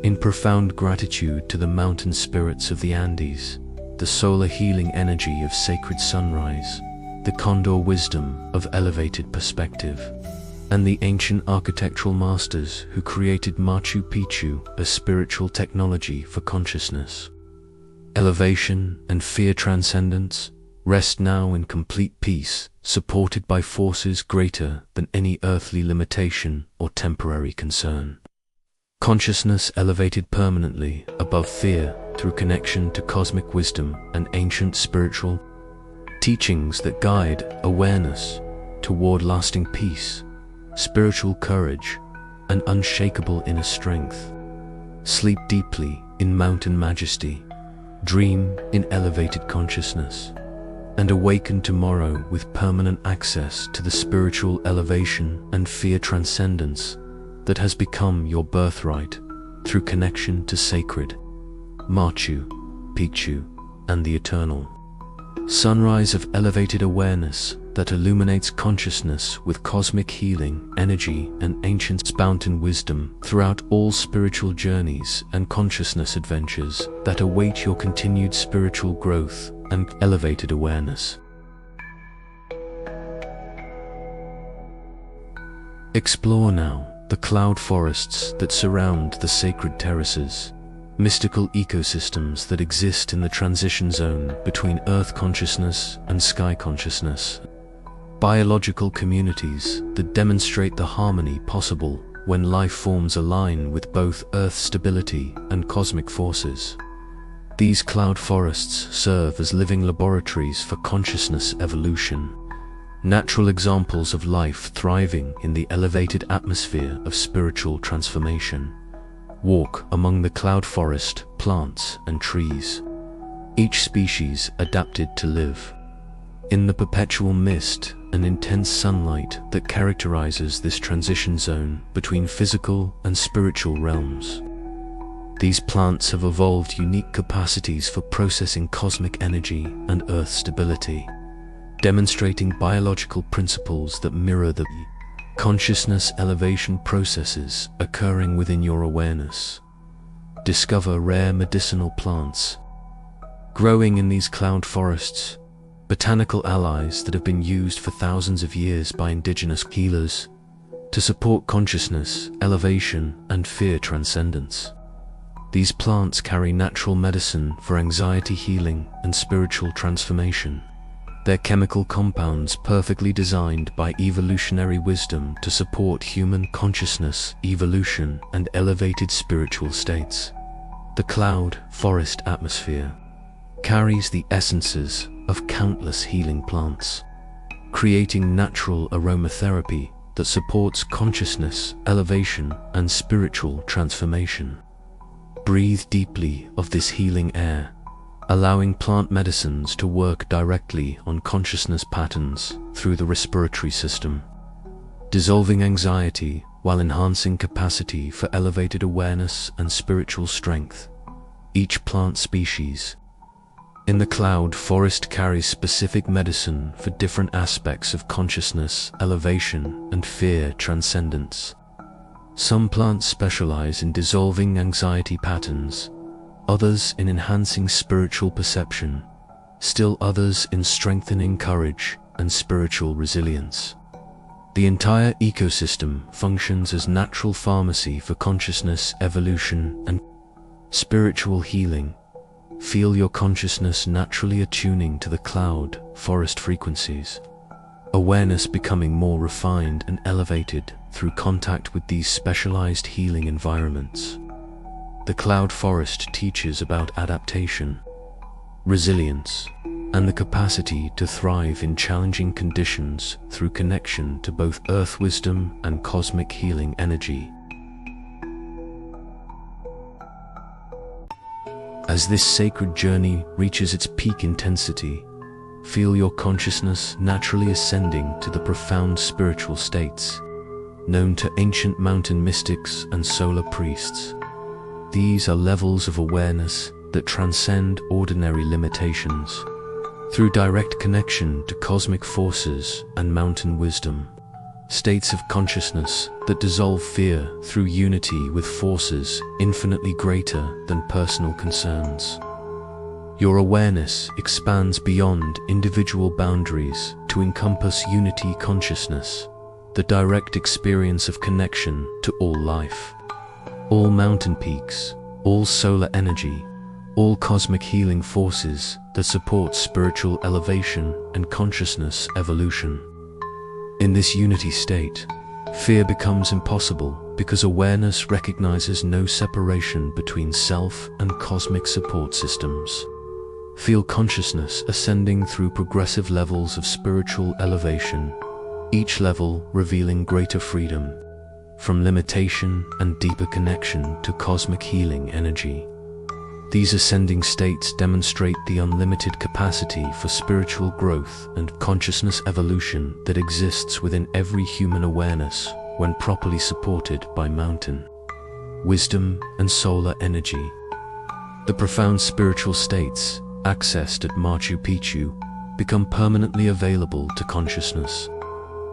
In profound gratitude to the mountain spirits of the Andes, the solar healing energy of sacred sunrise, the condor wisdom of elevated perspective, and the ancient architectural masters who created Machu Picchu, a spiritual technology for consciousness, elevation, and fear transcendence, rest now in complete peace, supported by forces greater than any earthly limitation or temporary concern. Consciousness elevated permanently above fear through connection to cosmic wisdom and ancient spiritual teachings that guide awareness toward lasting peace, spiritual courage, and unshakable inner strength. Sleep deeply in mountain majesty, dream in elevated consciousness, and awaken tomorrow with permanent access to the spiritual elevation and fear transcendence that has become your birthright through connection to sacred Machu Picchu and the eternal sunrise of elevated awareness that illuminates consciousness with cosmic healing energy and ancient mountain wisdom throughout all spiritual journeys and consciousness adventures that await your continued spiritual growth and elevated awareness. Explore now the cloud forests that surround the sacred terraces, mystical ecosystems that exist in the transition zone between Earth consciousness and sky consciousness, biological communities that demonstrate the harmony possible when life forms align with both Earth stability and cosmic forces. These cloud forests serve as living laboratories for consciousness evolution, natural examples of life thriving in the elevated atmosphere of spiritual transformation. Walk among the cloud forest plants and trees, each species adapted to live in the perpetual mist and intense sunlight that characterizes this transition zone between physical and spiritual realms. These plants have evolved unique capacities for processing cosmic energy and Earth stability, demonstrating biological principles that mirror the consciousness elevation processes occurring within your awareness. Discover rare medicinal plants growing in these cloud forests, botanical allies that have been used for thousands of years by indigenous healers to support consciousness, elevation, and fear transcendence. These plants carry natural medicine for anxiety healing and spiritual transformation. Their chemical compounds perfectly designed by evolutionary wisdom to support human consciousness, evolution, and elevated spiritual states. The cloud forest atmosphere carries the essences of countless healing plants, creating natural aromatherapy that supports consciousness, elevation, and spiritual transformation. Breathe deeply of this healing air, allowing plant medicines to work directly on consciousness patterns through the respiratory system, dissolving anxiety while enhancing capacity for elevated awareness and spiritual strength. Each plant species in the cloud forest carries specific medicine for different aspects of consciousness, elevation, and fear transcendence. Some plants specialize in dissolving anxiety patterns, others in enhancing spiritual perception, still others in strengthening courage and spiritual resilience. The entire ecosystem functions as natural pharmacy for consciousness, evolution, and spiritual healing. Feel your consciousness naturally attuning to the cloud forest frequencies, awareness becoming more refined and elevated through contact with these specialized healing environments. The cloud forest teaches about adaptation, resilience, and the capacity to thrive in challenging conditions through connection to both earth wisdom and cosmic healing energy. As this sacred journey reaches its peak intensity, feel your consciousness naturally ascending to the profound spiritual states known to ancient mountain mystics and solar priests. These are levels of awareness that transcend ordinary limitations. Through direct connection to cosmic forces and mountain wisdom, states of consciousness that dissolve fear through unity with forces infinitely greater than personal concerns. Your awareness expands beyond individual boundaries to encompass unity consciousness, the direct experience of connection to all life. All mountain peaks, all solar energy, all cosmic healing forces that support spiritual elevation and consciousness evolution. In this unity state, fear becomes impossible because awareness recognizes no separation between self and cosmic support systems. Feel consciousness ascending through progressive levels of spiritual elevation, each level revealing greater freedom, from limitation and deeper connection to cosmic healing energy. These ascending states demonstrate the unlimited capacity for spiritual growth and consciousness evolution that exists within every human awareness when properly supported by mountain, wisdom, and solar energy. The profound spiritual states accessed at Machu Picchu become permanently available to consciousness,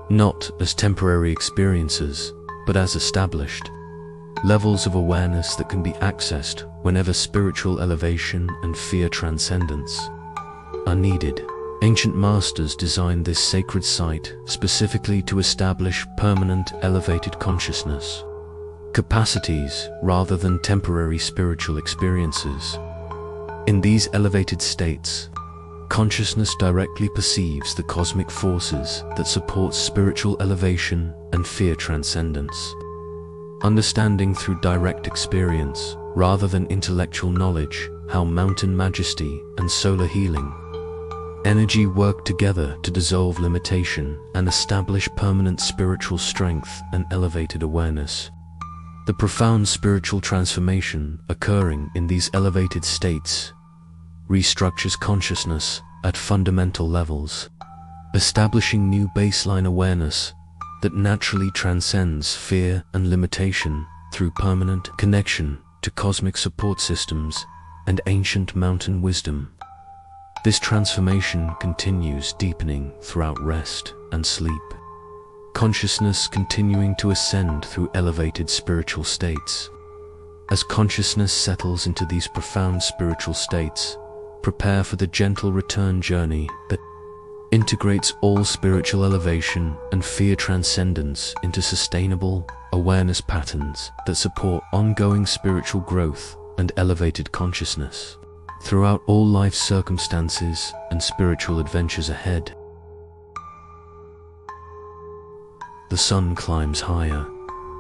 not as temporary experiences, but as established levels of awareness that can be accessed whenever spiritual elevation and fear transcendence are needed. Ancient masters designed this sacred site specifically to establish permanent elevated consciousness capacities rather than temporary spiritual experiences. In these elevated states, consciousness directly perceives the cosmic forces that support spiritual elevation and fear transcendence. Understanding through direct experience, rather than intellectual knowledge, how mountain majesty and solar healing energy work together to dissolve limitation and establish permanent spiritual strength and elevated awareness. The profound spiritual transformation occurring in these elevated states restructures consciousness at fundamental levels, establishing new baseline awareness that naturally transcends fear and limitation through permanent connection to cosmic support systems and ancient mountain wisdom. This transformation continues deepening throughout rest and sleep, consciousness continuing to ascend through elevated spiritual states. As consciousness settles into these profound spiritual states, prepare for the gentle return journey that integrates all spiritual elevation and fear transcendence into sustainable awareness patterns that support ongoing spiritual growth and elevated consciousness throughout all life's circumstances and spiritual adventures ahead. The sun climbs higher,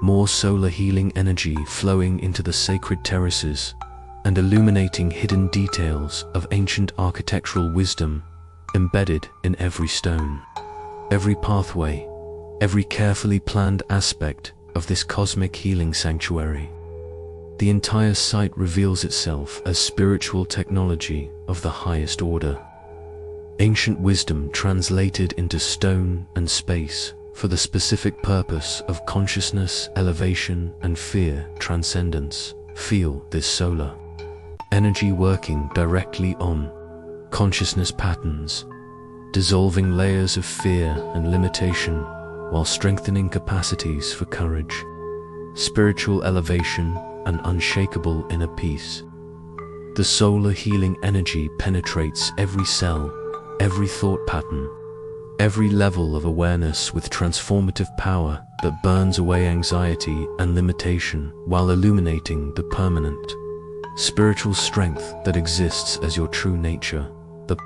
more solar healing energy flowing into the sacred terraces and illuminating hidden details of ancient architectural wisdom embedded in every stone, every pathway, every carefully planned aspect of this cosmic healing sanctuary. The entire site reveals itself as spiritual technology of the highest order, ancient wisdom translated into stone and space for the specific purpose of consciousness, elevation, and fear transcendence. Feel this solar energy working directly on consciousness patterns, dissolving layers of fear and limitation while strengthening capacities for courage, spiritual elevation, and unshakable inner peace. The solar healing energy penetrates every cell, every thought pattern, every level of awareness with transformative power that burns away anxiety and limitation while illuminating the permanent spiritual strength that exists as your true nature. The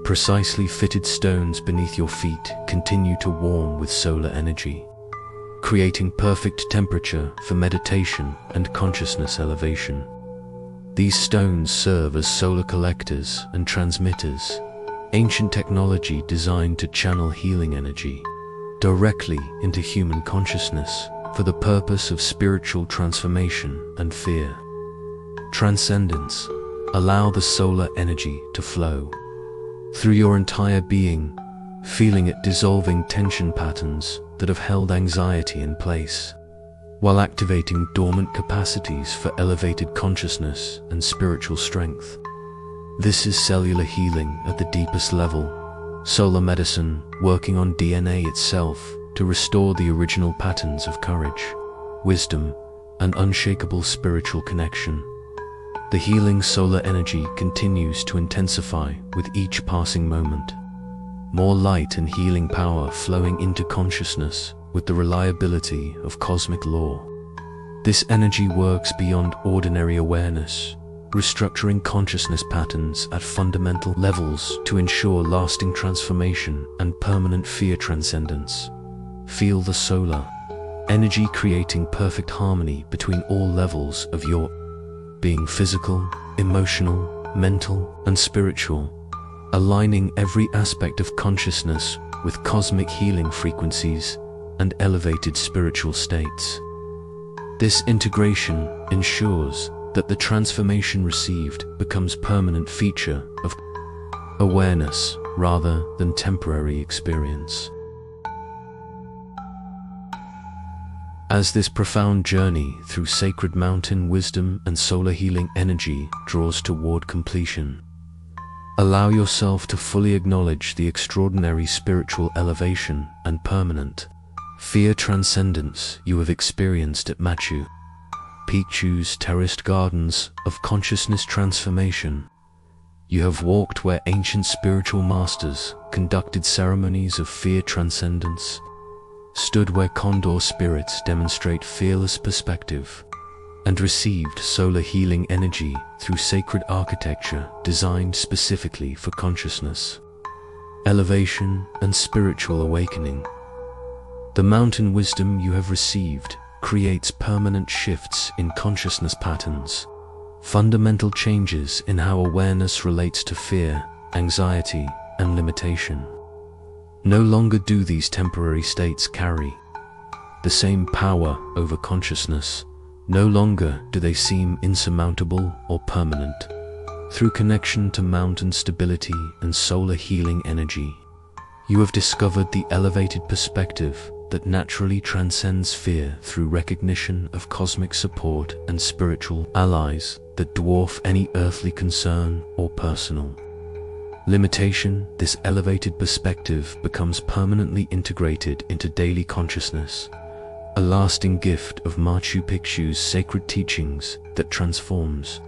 precisely fitted stones beneath your feet continue to warm with solar energy, creating perfect temperature for meditation and consciousness elevation. These stones serve as solar collectors and transmitters, ancient technology designed to channel healing energy directly into human consciousness for the purpose of spiritual transformation and fear transcendence. Allow the solar energy to flow through your entire being, feeling it dissolving tension patterns that have held anxiety in place, while activating dormant capacities for elevated consciousness and spiritual strength. This is cellular healing at the deepest level, solar medicine working on DNA itself to restore the original patterns of courage, wisdom, and unshakable spiritual connection. The healing solar energy continues to intensify with each passing moment. More light and healing power flowing into consciousness with the reliability of cosmic law. This energy works beyond ordinary awareness, restructuring consciousness patterns at fundamental levels to ensure lasting transformation and permanent fear transcendence. Feel the solar energy creating perfect harmony between all levels of your being: physical, emotional, mental, and spiritual, aligning every aspect of consciousness with cosmic healing frequencies and elevated spiritual states. This integration ensures that the transformation received becomes permanent feature of awareness rather than temporary experience. As this profound journey through sacred mountain wisdom and solar healing energy draws toward completion, allow yourself to fully acknowledge the extraordinary spiritual elevation and permanent fear transcendence you have experienced at Machu Picchu's terraced gardens of consciousness transformation. You have walked where ancient spiritual masters conducted ceremonies of fear transcendence, stood where condor spirits demonstrate fearless perspective, and received solar healing energy through sacred architecture designed specifically for consciousness, elevation, and spiritual awakening. The mountain wisdom you have received creates permanent shifts in consciousness patterns, fundamental changes in how awareness relates to fear, anxiety, and limitation. No longer do these temporary states carry the same power over consciousness. No longer do they seem insurmountable or permanent. Through connection to mountain stability and solar healing energy, you have discovered the elevated perspective that naturally transcends fear through recognition of cosmic support and spiritual allies that dwarf any earthly concern or personal limitation. This elevated perspective becomes permanently integrated into daily consciousness, a lasting gift of Machu Picchu's sacred teachings that transforms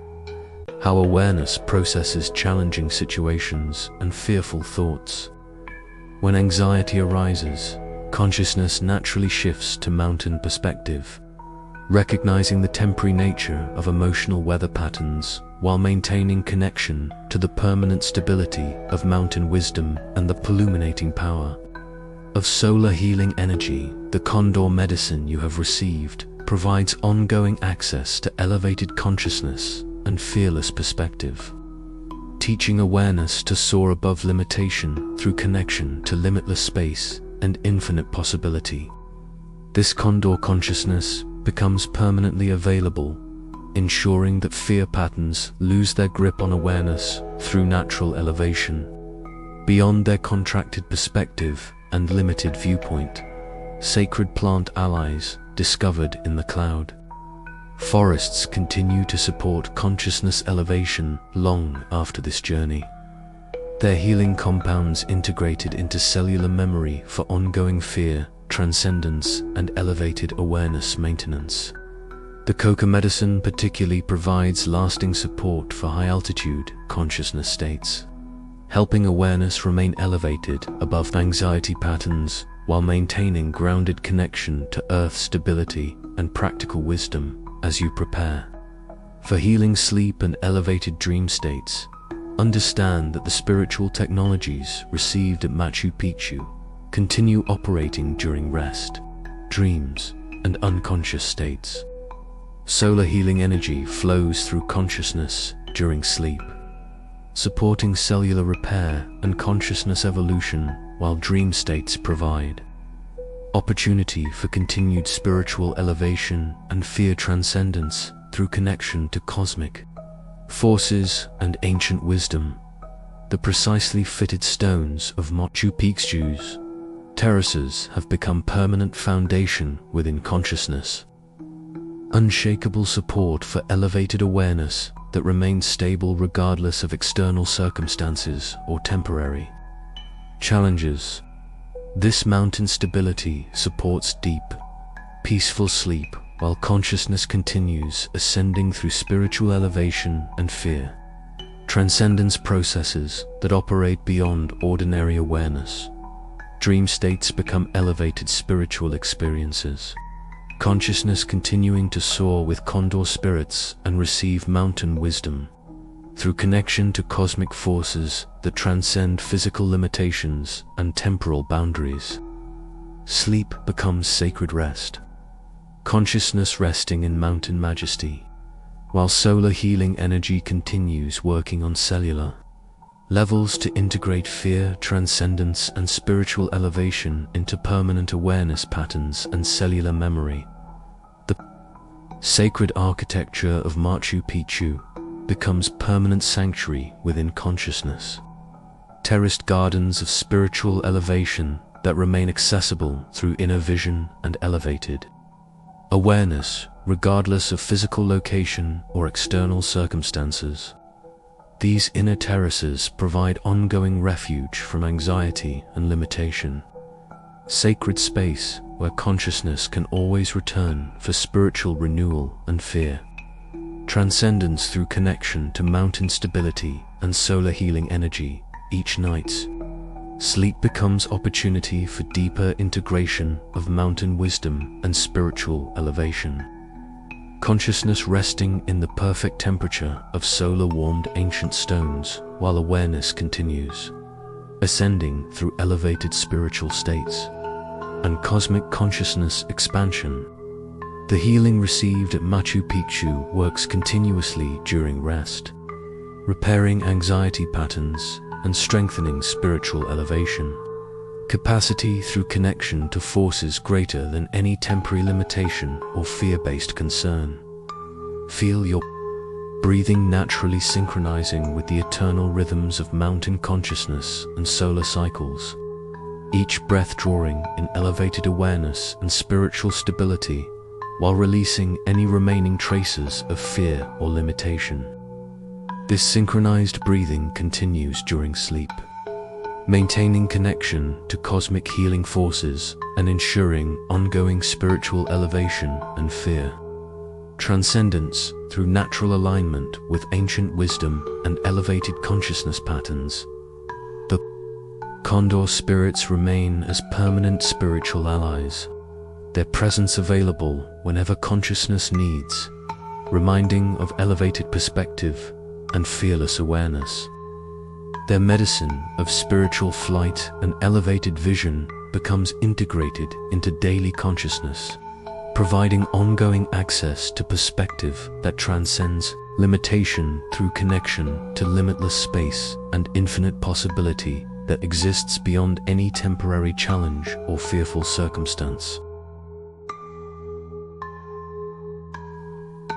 how awareness processes challenging situations and fearful thoughts. When anxiety arises, consciousness naturally shifts to mountain perspective, recognizing the temporary nature of emotional weather patterns while maintaining connection to the permanent stability of mountain wisdom and the illuminating power of solar healing energy. The condor medicine you have received provides ongoing access to elevated consciousness and fearless perspective, teaching awareness to soar above limitation through connection to limitless space and infinite possibility. This condor consciousness becomes permanently available, ensuring that fear patterns lose their grip on awareness through natural elevation. Beyond their contracted perspective and limited viewpoint, sacred plant allies discovered in the cloud forests continue to support consciousness elevation long after this journey. Their healing compounds integrated into cellular memory for ongoing fear, transcendence, and elevated awareness maintenance. The coca medicine particularly provides lasting support for high-altitude consciousness states, helping awareness remain elevated above anxiety patterns while maintaining grounded connection to Earth stability and practical wisdom as you prepare for healing sleep and elevated dream states. Understand that the spiritual technologies received at Machu Picchu continue operating during rest, dreams, and unconscious states. Solar healing energy flows through consciousness during sleep, supporting cellular repair and consciousness evolution, while dream states provide opportunity for continued spiritual elevation and fear transcendence through connection to cosmic forces and ancient wisdom. The precisely fitted stones of Machu Picchu's terraces have become permanent foundation within consciousness, unshakable support for elevated awareness that remains stable regardless of external circumstances or temporary challenges. This mountain stability supports deep, peaceful sleep while consciousness continues ascending through spiritual elevation and fear. Transcendence processes that operate beyond ordinary awareness. Dream states become elevated spiritual experiences. Consciousness continuing to soar with condor spirits and receive mountain wisdom. Through connection to cosmic forces that transcend physical limitations and temporal boundaries. Sleep becomes sacred rest. Consciousness resting in mountain majesty, while solar healing energy continues working on cellular levels to integrate fear, transcendence, and spiritual elevation into permanent awareness patterns and cellular memory. The sacred architecture of Machu Picchu becomes permanent sanctuary within consciousness. Terraced gardens of spiritual elevation that remain accessible through inner vision and elevated awareness, regardless of physical location or external circumstances. These inner terraces provide ongoing refuge from anxiety and limitation. Sacred space where consciousness can always return for spiritual renewal and fear. Transcendence through connection to mountain stability and solar healing energy each night. Sleep becomes opportunity for deeper integration of mountain wisdom and spiritual elevation. Consciousness resting in the perfect temperature of solar-warmed ancient stones while awareness continues, ascending through elevated spiritual states and cosmic consciousness expansion. The healing received at Machu Picchu works continuously during rest, repairing anxiety patterns and strengthening spiritual elevation. Capacity through connection to forces greater than any temporary limitation or fear-based concern. Feel your breathing naturally synchronizing with the eternal rhythms of mountain consciousness and solar cycles. Each breath drawing in elevated awareness and spiritual stability while releasing any remaining traces of fear or limitation. This synchronized breathing continues during sleep, maintaining connection to cosmic healing forces and ensuring ongoing spiritual elevation and fear. Transcendence through natural alignment with ancient wisdom and elevated consciousness patterns. The condor spirits remain as permanent spiritual allies, their presence available whenever consciousness needs, reminding of elevated perspective and fearless awareness. Their medicine of spiritual flight and elevated vision becomes integrated into daily consciousness, providing ongoing access to perspective that transcends limitation through connection to limitless space and infinite possibility that exists beyond any temporary challenge or fearful circumstance.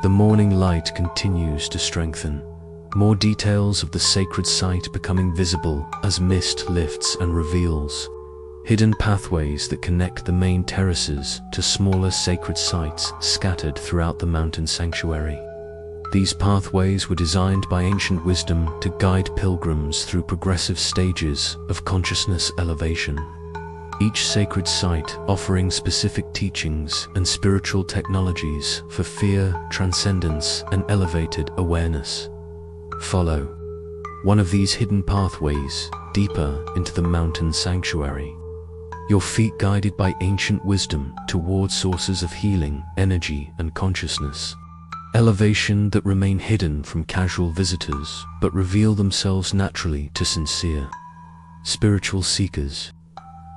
The morning light continues to strengthen, more details of the sacred site becoming visible as mist lifts and reveals hidden pathways that connect the main terraces to smaller sacred sites scattered throughout the mountain sanctuary. These pathways were designed by ancient wisdom to guide pilgrims through progressive stages of consciousness elevation. Each sacred site offering specific teachings and spiritual technologies for fear, transcendence, and elevated awareness. Follow one of these hidden pathways deeper into the mountain sanctuary, your feet guided by ancient wisdom towards sources of healing, energy, and consciousness. Elevation that remain hidden from casual visitors but reveal themselves naturally to sincere spiritual seekers.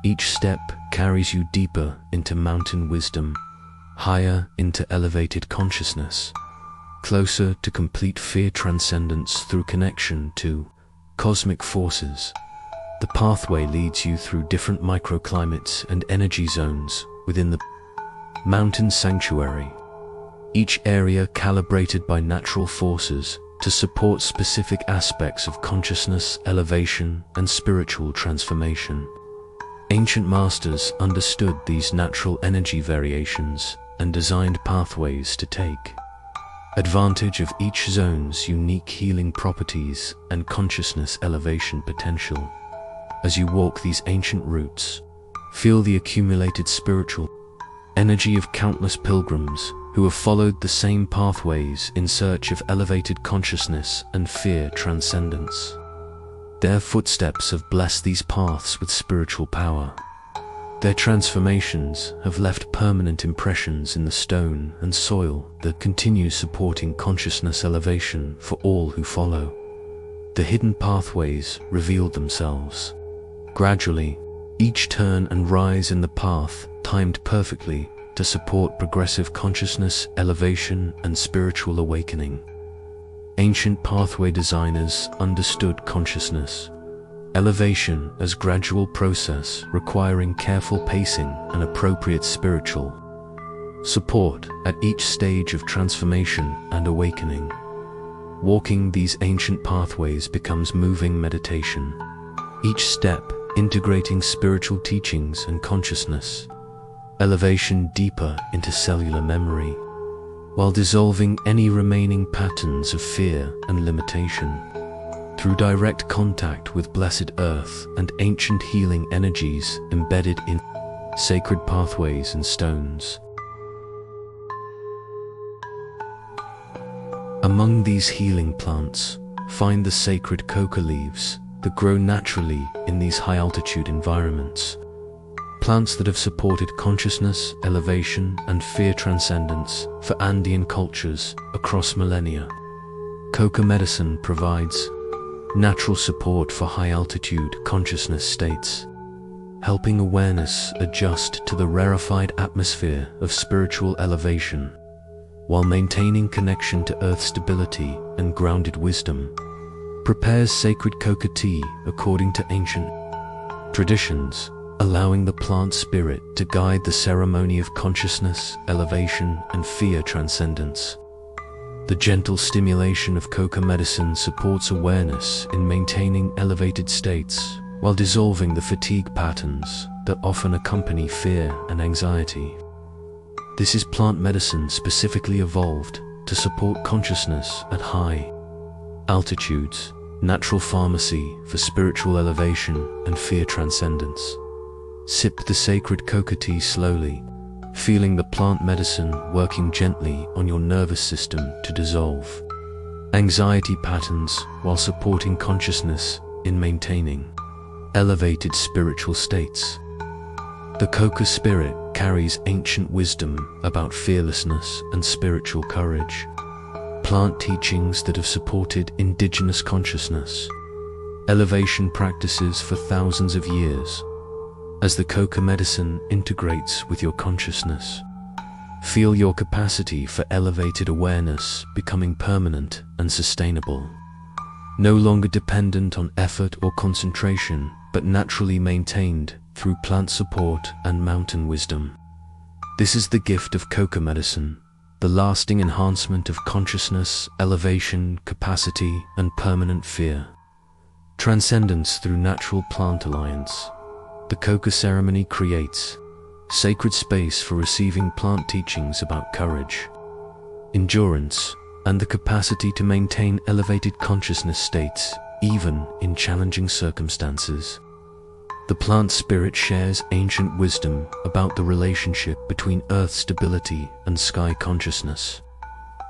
Each step carries you deeper into mountain wisdom, higher into elevated consciousness, closer to complete fear transcendence through connection to cosmic forces. The pathway leads you through different microclimates and energy zones within the mountain sanctuary, each area calibrated by natural forces to support specific aspects of consciousness, elevation, and spiritual transformation. Ancient masters understood these natural energy variations and designed pathways to take advantage of each zone's unique healing properties and consciousness elevation potential. As you walk these ancient routes, Feel the accumulated spiritual energy of countless pilgrims who have followed the same pathways in search of elevated consciousness and fear transcendence. Their footsteps have blessed these paths with spiritual power. Their transformations have left permanent impressions in the stone and soil that continue supporting consciousness elevation for all who follow. The hidden pathways revealed themselves. Gradually, each turn and rise in the path timed perfectly to support progressive consciousness elevation and spiritual awakening. Ancient pathway designers understood consciousness elevation as gradual process requiring careful pacing and appropriate spiritual support at each stage of transformation and awakening. Walking these ancient pathways becomes moving meditation, each step integrating spiritual teachings and consciousness elevation deeper into cellular memory, while dissolving any remaining patterns of fear and limitation. Through direct contact with blessed earth and ancient healing energies embedded in sacred pathways and stones. Among these healing plants, find the sacred coca leaves that grow naturally in these high-altitude environments. Plants that have supported consciousness, elevation, and fear transcendence for Andean cultures across millennia. Coca medicine provides natural support for high-altitude consciousness states, helping awareness adjust to the rarefied atmosphere of spiritual elevation, while maintaining connection to earth stability and grounded wisdom. Prepares sacred coca tea according to ancient traditions, allowing the plant spirit to guide the ceremony of consciousness, elevation, and fear transcendence. The gentle stimulation of coca medicine supports awareness in maintaining elevated states while dissolving the fatigue patterns that often accompany fear and anxiety. This is plant medicine specifically evolved to support consciousness at high altitudes, natural pharmacy for spiritual elevation and fear transcendence. Sip the sacred coca tea slowly, feeling the plant medicine working gently on your nervous system to dissolve anxiety patterns while supporting consciousness in maintaining elevated spiritual states. The coca spirit carries ancient wisdom about fearlessness and spiritual courage, plant teachings that have supported indigenous consciousness, elevation practices for thousands of years. As the coca medicine integrates with your consciousness, feel your capacity for elevated awareness becoming permanent and sustainable, no longer dependent on effort or concentration, but naturally maintained through plant support and mountain wisdom. This is the gift of coca medicine, the lasting enhancement of consciousness, elevation, capacity, and permanent fear. Transcendence through natural plant alliance. The coca ceremony creates sacred space for receiving plant teachings about courage, endurance, and the capacity to maintain elevated consciousness states even in challenging circumstances. The plant spirit shares ancient wisdom about the relationship between earth stability and sky consciousness,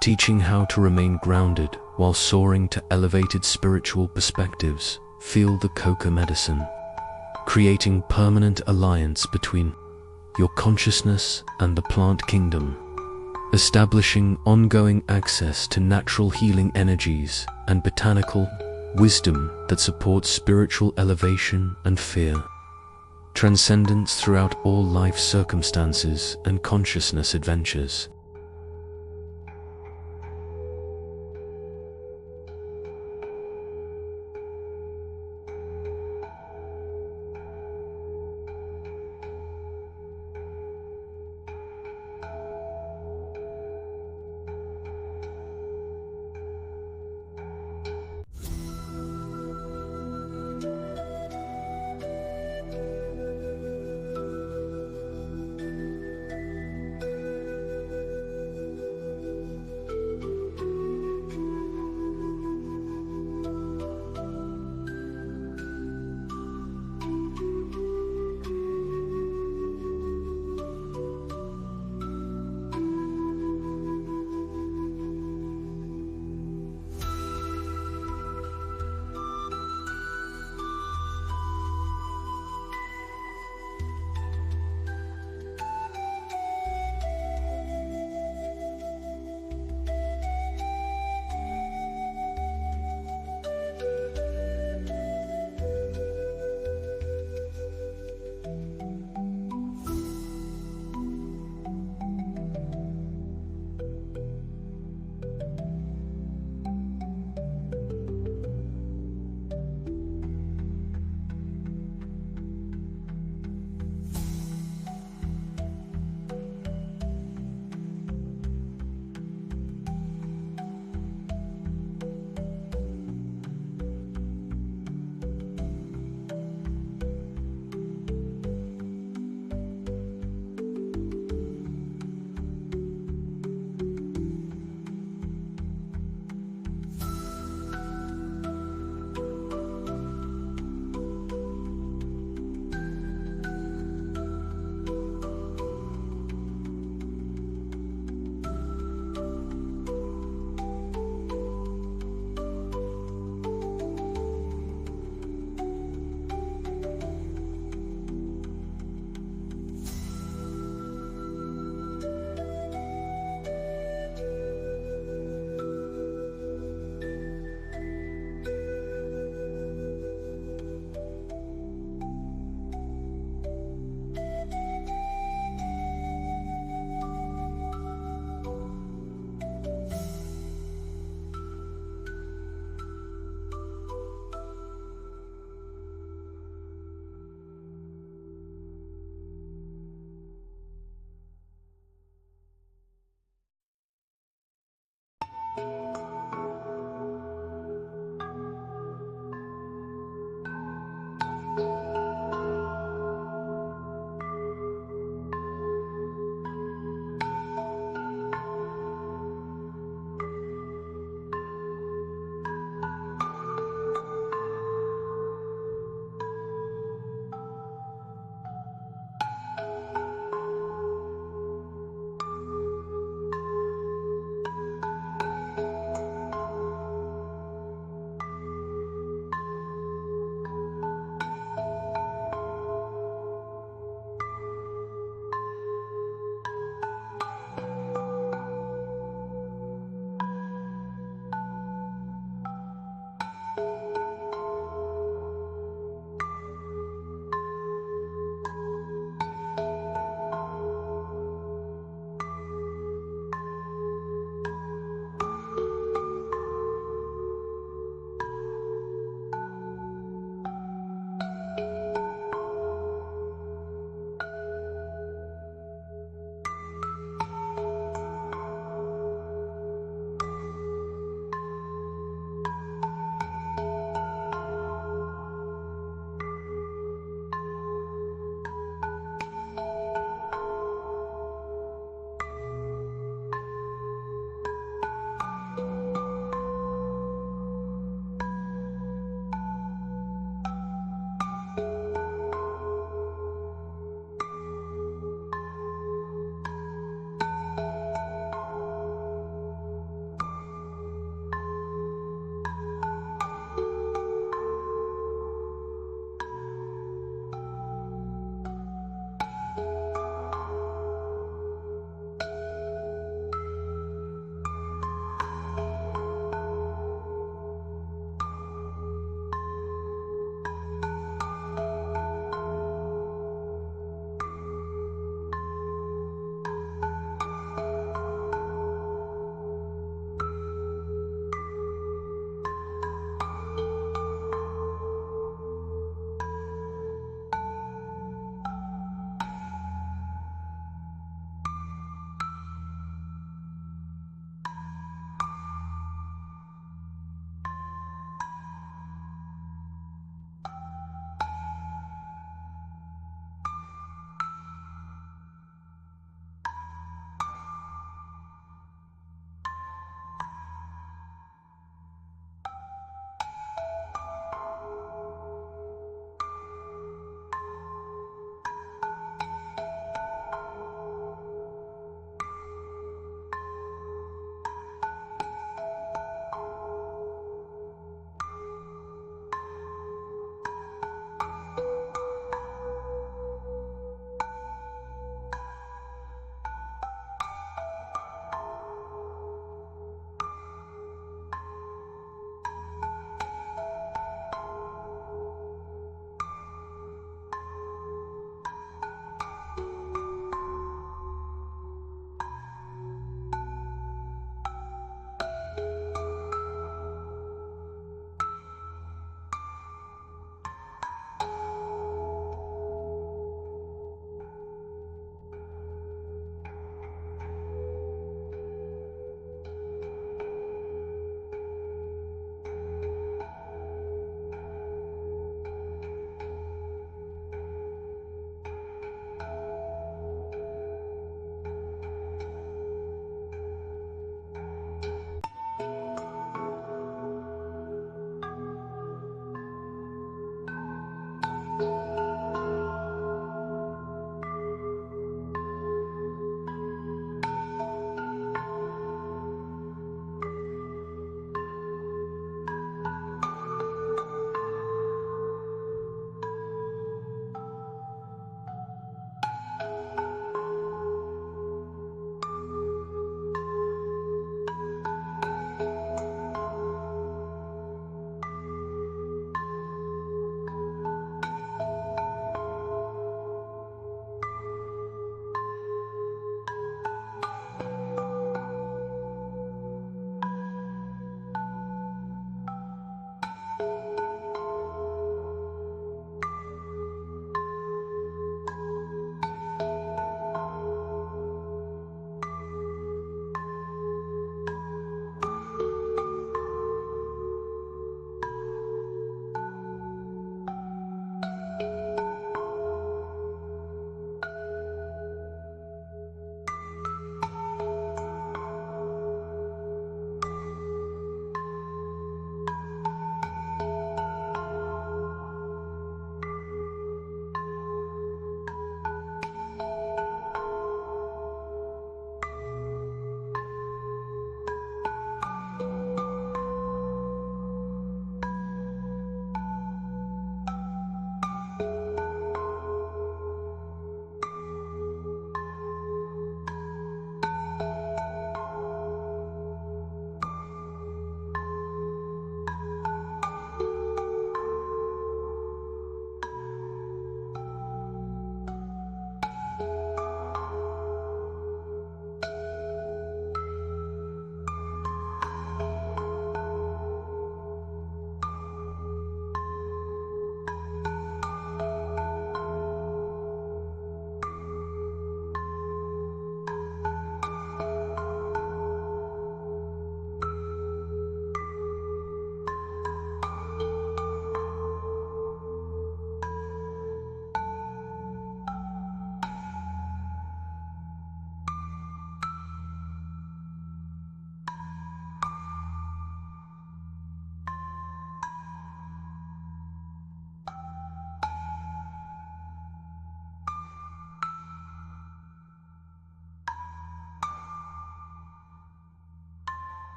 teaching how to remain grounded while soaring to elevated spiritual perspectives. Feel the coca medicine, creating permanent alliance between your consciousness and the plant kingdom, establishing ongoing access to natural healing energies and botanical wisdom that supports spiritual elevation and fear, transcendence throughout all life circumstances and consciousness adventures.